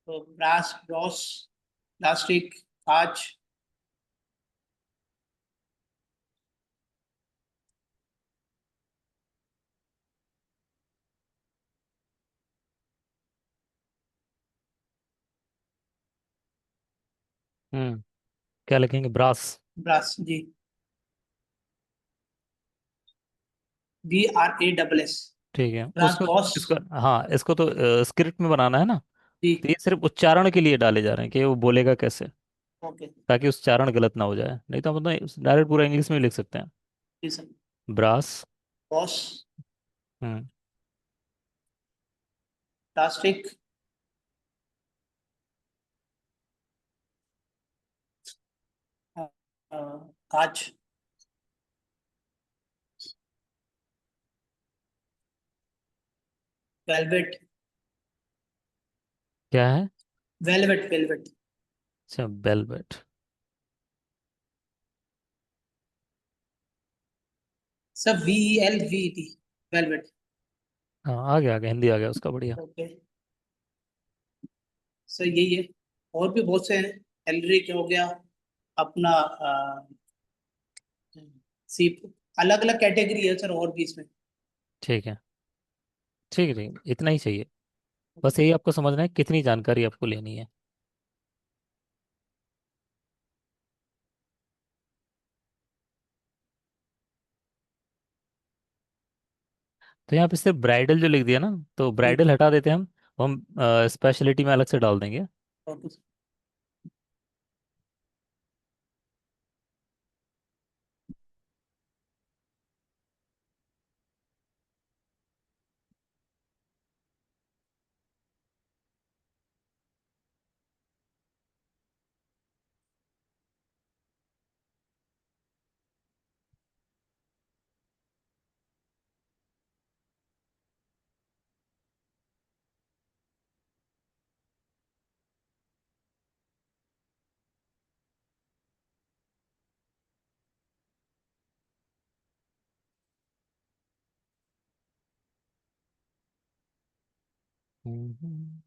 तो ब्रास, ब्रॉस, प्लास्टिक, कांच। क्या लिखेंगे, ब्रास। ब्रास जी, BRASS। ठीक है, ब्रास उसको बॉस इसको, हाँ, इसको तो स्क्रिप्ट में बनाना है ना। जी। तो ये सिर्फ उच्चारण के लिए डाले जा रहे हैं कि वो बोलेगा कैसे, ओके। ताकि उच्चारण गलत ना हो जाए, नहीं तो हम तो डायरेक्ट पूरा इंग्लिश में ही लिख सकते हैं। जी सर। ब्रास। बॉस, हम्म। प्लास्टिक, कांच, वेलवेट। क्या है। Velvet velvet. अच्छा, बेलवेट। सब VELVET, वेलवेट। हाँ, आ गया हिंदी आ गया उसका, बढ़िया। ओके सर, यही है। और भी बहुत से हैं। एलरिक हो गया अपना, सीप। अलग अलग कैटेगरी है सर और भी इसमें। ठीक है, ठीक है, ठीक है, इतना ही चाहिए। बस यही आपको समझना है कितनी जानकारी आपको लेनी है। तो यहाँ पे सिर्फ ब्राइडल जो लिख दिया ना, तो जी। ब्राइडल हटा देते हैं हम स्पेशलिटी में अलग से डाल देंगे। Okay sir. हम्म।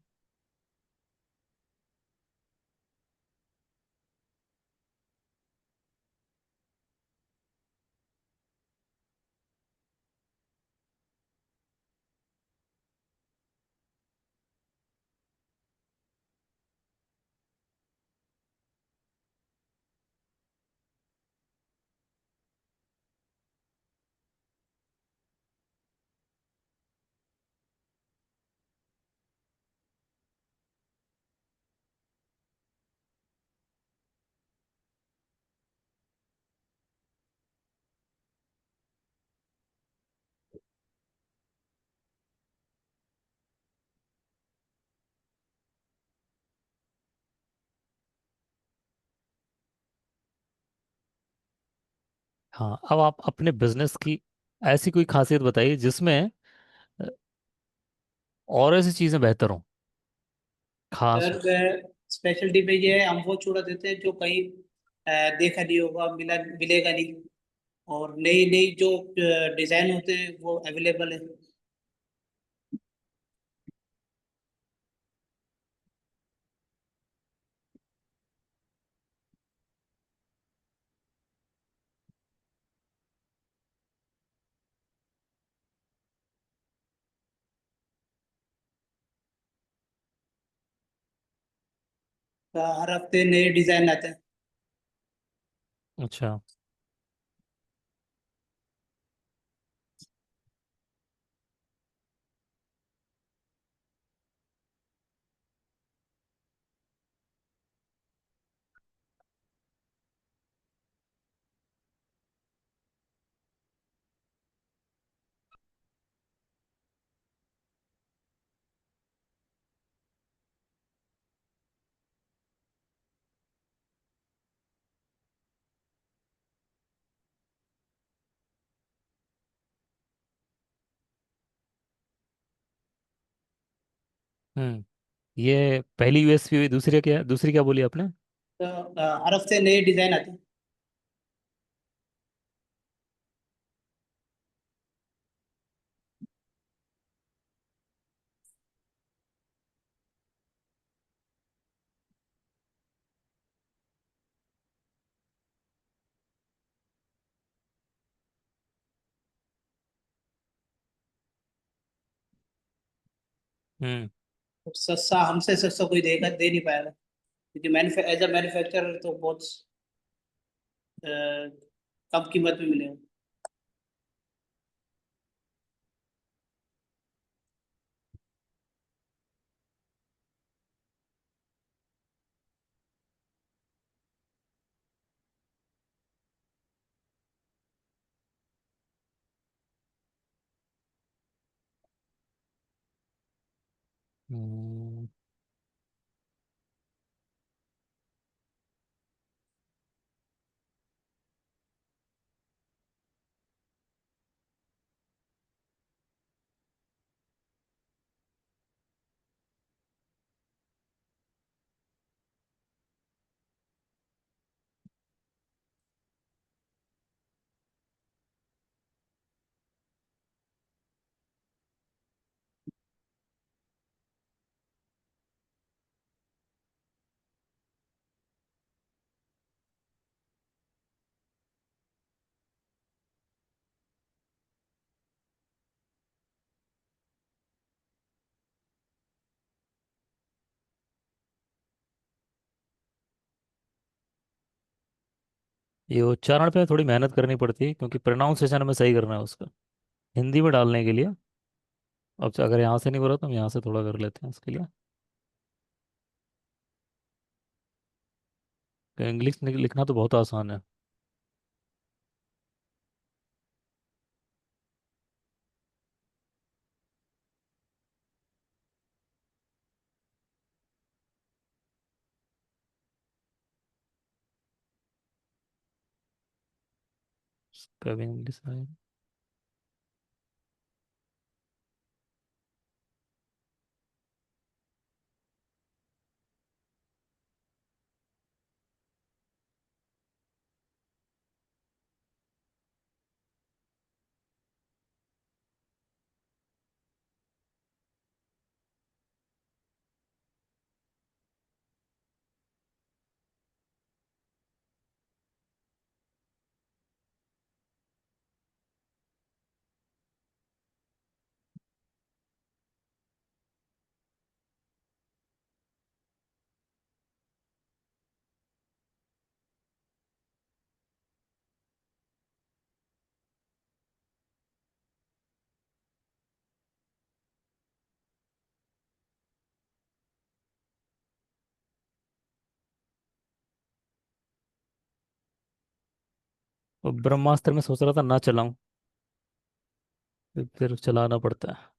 हाँ, अब आप अपने बिजनेस की ऐसी कोई खासियत बताइए जिसमें अ, और ऐसी चीजें बेहतर हों, खास हो। सर स्पेशलिटी पे ये है, हम वो चूड़ा देते हैं जो कहीं देखा नहीं होगा, मिलेगा नहीं। और नई नई जो डिजाइन होते हैं वो अवेलेबल है। हर हफ्ते नए डिजाइन आते हैं। अच्छा। ये पहली यूएसपी हुई, दूसरी क्या बोली आपने? तो हर हफ्ते नए डिजाइन आते हैं। हम्म। तो सस्ता, हमसे सस्ता कोई देगा, दे नहीं पाएगा, क्योंकि एज अ मैन्युफैक्चरर तो बहुत अ, कम कीमत में मिलेगा। हम्म, ये उच्चारण पे थोड़ी मेहनत करनी पड़ती है क्योंकि प्रोनाउंसिएशन हमें सही करना है उसका, हिंदी में डालने के लिए। अब अगर यहाँ से नहीं हो रहा तो हम यहाँ से थोड़ा कर लेते हैं इसके लिए। इंग्लिश लिखना तो बहुत आसान है। कभी इंग्लिश आए। और ब्रह्मास्त्र में सोच रहा था ना चलाऊं, फिर चलाना पड़ता है।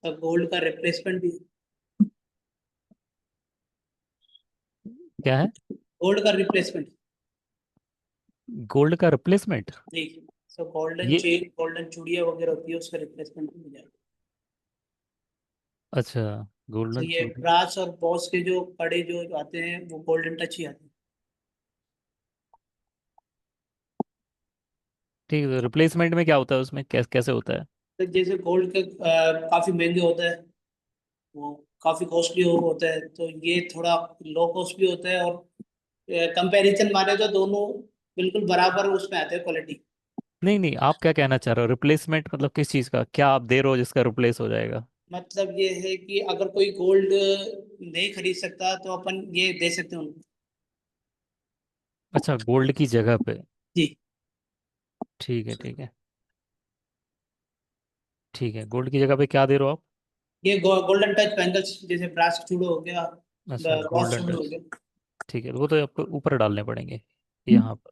तो गोल्ड का रिप्लेसमेंट भी, क्या है? गोल्ड का रिप्लेसमेंट। गोल्ड का रिप्लेसमेंट? जी। सो गोल्डन ये चेन, गोल्डन चूड़ियां वगैरह होती है, उसका रिप्लेसमेंट भी मिल जाएगा। अच्छा, तो गोल्डन ये चूड़ी। ब्रास और बॉस के जो कड़े जो आते हैं वो गोल्डन टच ही आते हैं। ठीक है, रिप्लेसमेंट में क्या होता है उसमें, कैसे होता है? तो जैसे गोल्ड के काफी महंगे होते हैं, वो काफी कॉस्टली होता है, तो ये थोड़ा लो कॉस्ट भी होता है, और कंपैरिजन माने तो दोनों बिल्कुल बराबर उसमें आते हैं क्वालिटी। नहीं नहीं, आप क्या कहना चाह रहे हो? रिप्लेसमेंट मतलब किस चीज़ का? क्या आप दे रहे हो जिसका रिप्लेस हो जाएगा? मतलब ये है कि अगर कोई गोल्ड नहीं खरीद सकता तो अपन ये दे सकते हैं उनको। अच्छा, गोल्ड की जगह पे। जी। ठीक है ठीक है। ठीक है, गोल्ड की जगह पे क्या दे रहे हो आप? ये गोल्डन टच बैंगल्स, जैसे ब्रास चूड़े हो गया, अच्छा, बॉस गोल्डन चूड़े हो टच। गया। ठीक है, वो तो आपको ऊपर डालने पड़ेंगे यहाँ पर।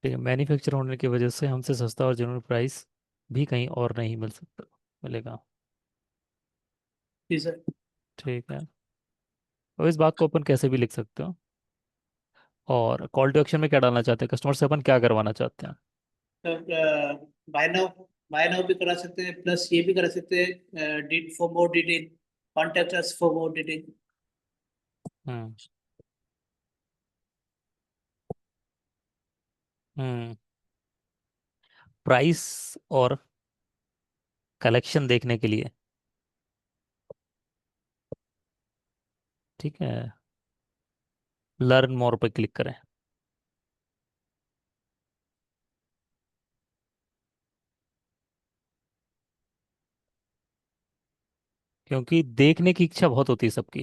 ठीक है, मैन्युफैक्चर होने की वजह से हमसे सस्ता और जेन्युइन प्राइस भी कहीं और नहीं मिल सकता, मिलेगा। जी सर। ठीक है, और इस बात को अपन कैसे भी लिख सकते हो। और कॉल टू एक्शन में क्या डालना चाहते हैं, कस्टमर से अपन क्या करवाना चाहते हैं? तो बाय नाउ, बाय नाउ भी करा सकते हैं, प्लस ये भी करा सकते हैं, for more detail contact us for more detail. Hmm. Hmm. Price और कलेक्शन देखने के लिए, ठीक है, लर्न मोर पे क्लिक करें। क्योंकि देखने की इच्छा बहुत होती है सबकी।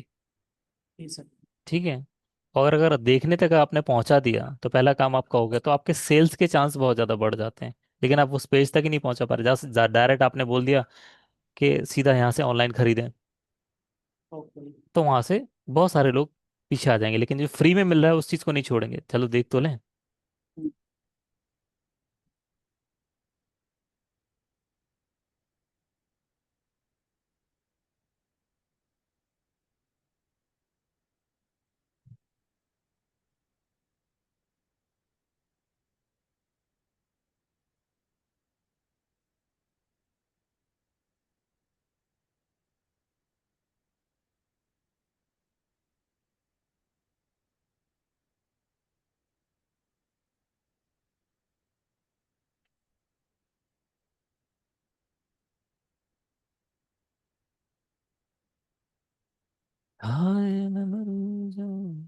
जी सर। ठीक है, और अगर देखने तक आपने पहुंचा दिया तो पहला काम आपका हो गया, तो आपके सेल्स के चांस बहुत ज़्यादा बढ़ जाते हैं। लेकिन आप उस पेज तक ही नहीं पहुंचा पा रहे, जहाँ डायरेक्ट आपने बोल दिया कि सीधा यहाँ से ऑनलाइन खरीदें, ओके। तो वहां से बहुत सारे लोग पीछे आ जाएंगे। लेकिन जो फ्री में मिल रहा है उस चीज़ को नहीं छोड़ेंगे, चलो देख तो लें। हाय मैं मर जाऊं।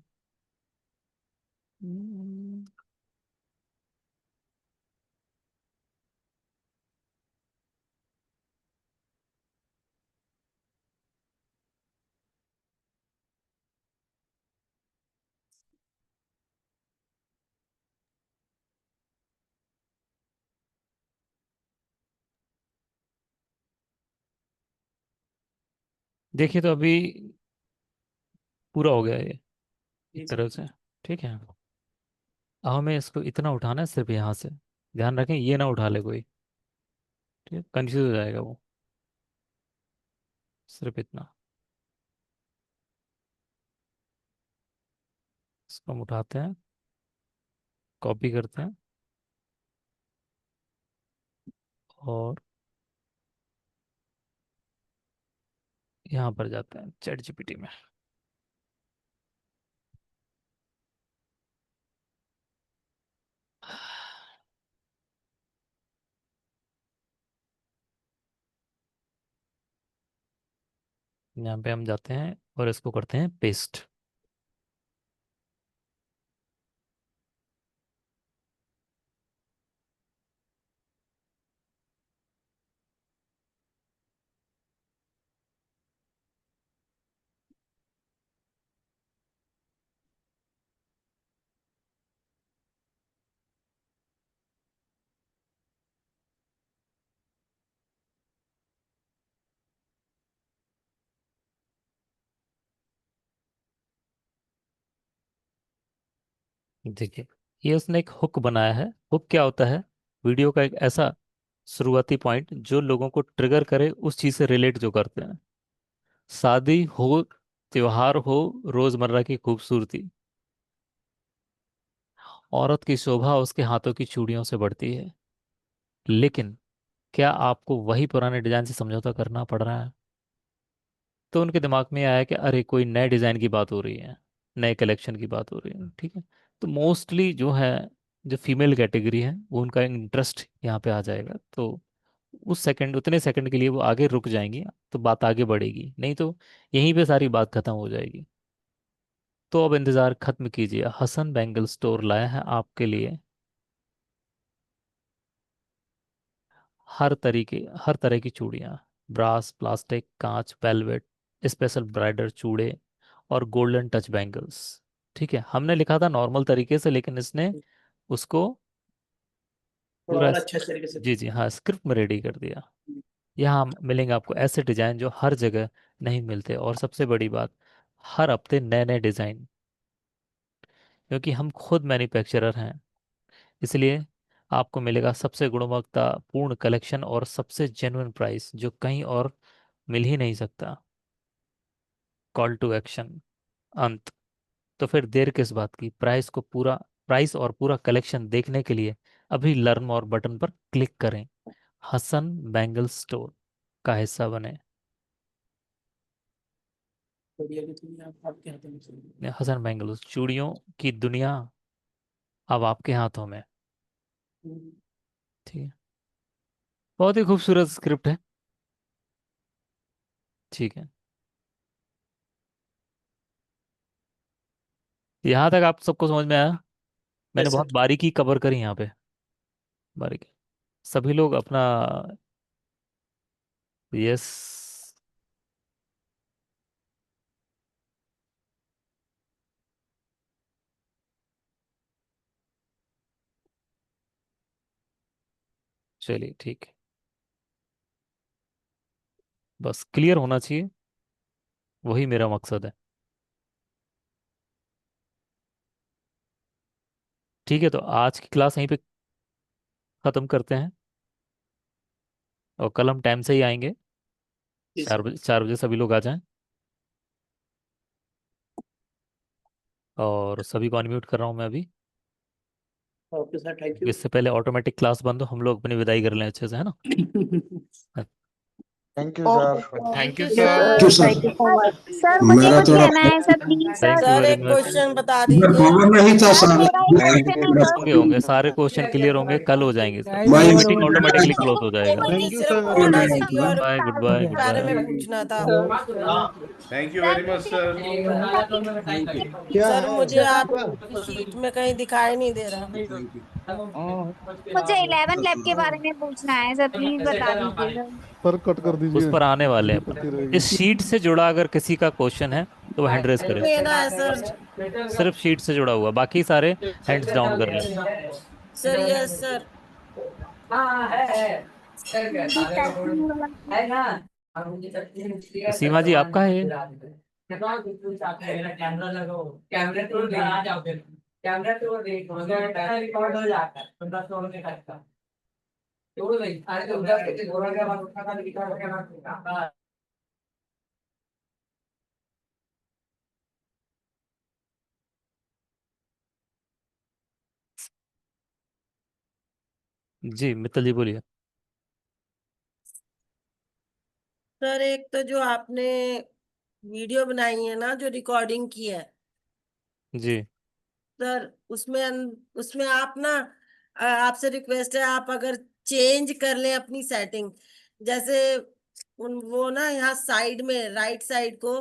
देखिए, तो अभी पूरा हो गया ये एक जी तरह सर। से। ठीक है, अब हमें इसको इतना उठाना है सिर्फ यहाँ से। ध्यान रखें ये ना उठा ले कोई, ठीक, कंफ्यूज हो जाएगा वो। सिर्फ इतना। इसको हम उठाते हैं, कॉपी करते हैं और यहाँ पर जाते हैं चैट जीपीटी में। यहाँ पे हम जाते हैं और इसको करते हैं पेस्ट। देखिए, ये उसने एक हुक बनाया है। हुक क्या होता है? वीडियो का एक ऐसा शुरुआती पॉइंट जो लोगों को ट्रिगर करे उस चीज से रिलेट जो करते हैं। शादी हो, त्योहार हो, रोजमर्रा की खूबसूरती, औरत की शोभा उसके हाथों की चूड़ियों से बढ़ती है। लेकिन क्या आपको वही पुराने डिजाइन से समझौता करना पड़ रहा है? तो उनके दिमाग में आया कि अरे कोई नए डिजाइन की बात हो रही है, नए कलेक्शन की बात हो रही है, ठीक है। तो मोस्टली जो है, जो फीमेल कैटेगरी है, वो उनका इंटरेस्ट यहाँ पे आ जाएगा। तो उस सेकंड, उतने सेकंड के लिए वो आगे रुक जाएंगी, तो बात आगे बढ़ेगी, नहीं तो यहीं पे सारी बात खत्म हो जाएगी। तो अब इंतजार खत्म कीजिए, हसन बैंगल स्टोर लाया है आपके लिए हर तरह की चूड़ियाँ, ब्रास, प्लास्टिक, कांच, वेलवेट, स्पेशल ब्राइडल चूड़े और गोल्डन टच बैंगल्स। ठीक है, हमने लिखा था नॉर्मल तरीके से, लेकिन इसने उसको थोड़ा पूरा और अच्छे तरीके से। जी जी हाँ, स्क्रिप्ट में रेडी कर दिया। यहाँ मिलेंगे आपको ऐसे डिजाइन जो हर जगह नहीं मिलते, और सबसे बड़ी बात, हर हफ्ते नए नए डिजाइन, क्योंकि हम खुद मैन्युफैक्चरर हैं, इसलिए आपको मिलेगा सबसे गुणवत्तापूर्ण कलेक्शन और सबसे जेन्युइन प्राइस जो कहीं और मिल ही नहीं सकता। कॉल टू एक्शन, अंत। तो फिर देर किस बात की? प्राइस और पूरा कलेक्शन देखने के लिए अभी लर्न और बटन पर क्लिक करें। हसन बैंगल स्टोर का हिस्सा बने। बढ़िया की दुनिया आपके हाथों में चल रही है। हसन बैंगल चूड़ियों की दुनिया अब आपके हाथों में। हम्म। ठीक है, बहुत ही खूबसूरत स्क्रिप्ट है। ठीक है, यहाँ तक आप सबको समझ में आया? मैंने यस बहुत सर। बारीकी कवर करी यहाँ पे, बारीकी। सभी लोग अपना, यस, चलिए ठीक है, बस क्लियर होना चाहिए, वही मेरा मकसद है। ठीक है, तो आज की क्लास यहीं पे ख़त्म करते हैं, और कल हम टाइम से ही आएंगे। जी सर। 4 बजे, 4 बजे सभी लोग आ जाएं। और सभी को अनम्यूट कर रहा हूँ मैं अभी, ओके सर, थैंक क्योंकि यू। इससे पहले ऑटोमेटिक क्लास बंद हो, हम लोग अपनी विदाई कर लें अच्छे से, है ना? Thank you, sir. Thank you Thank sir. you, sir. Thank you so much. Sir मुझे मेरा कुछ थोड़ा कहना है sir, please sir. Thank you sir very एक मच। क्वेश्चन बता मैं दीजिए। पावर नहीं था सर सर। मेरा एक क्वेश्चन है सर। होंगे सारे क्वेश्चन क्लियर होंगे, कल हो जाएंगे सब, मैं मीटिंग ऑटोमेटिकली क्लोज हो जाएगा। मुझे Thank you, सिर्फ sir. कोटा सिटी और बाय, गुड बाय, गुड बारे बाय। में पूछना था। Thank you sir very much मुझे सर। क्या सर है? मुझे आपकी शीट में कहीं दिखाई नहीं दे रहा। मुझे 11 लैब के बारे में पूछना है सर, प्लीज बता दीजिए सर। सर कट कर उस दीजिए, पर आने वाले हैं अपन। दिक्कत ही रहेगी। इस शीट से जुड़ा अगर किसी का क्वेश्चन है तो वो हैंड रेस करे, लेना है सर। सिर्फ शीट से जुड़ा हुआ, बाकी सारे हैंड्स डाउन कर लें। Sir yes sir. जी टाइपिंग वाला। सीमा जी आपका है ये? जी मित्तल जी बोलिए। सर एक तो जो आपने वीडियो बनाई है ना, जो रिकॉर्डिंग की है जी सर, उसमें आप ना, आपसे रिक्वेस्ट है, आप अगर चेंज कर लें अपनी सेटिंग, जैसे वो ना यहाँ साइड में राइट साइड को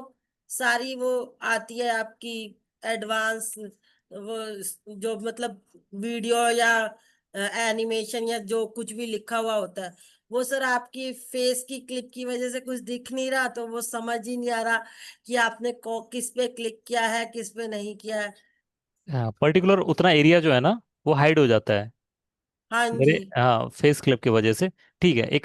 सारी वो आती है आपकी एडवांस, वो जो मतलब वीडियो या एनिमेशन या जो कुछ भी लिखा हुआ होता है, वो सर आपकी फेस की क्लिक की वजह से कुछ दिख नहीं रहा, तो वो समझ ही नहीं आ रहा कि आपने किस पे क्लिक किया है, किस पे नहीं किया है। हाँ, पर्टिकुलर उतना एरिया जो है ना वो हाइड हो जाता है हाँ मेरे जी। हाँ फेस क्लिप की वजह से। ठीक है, एक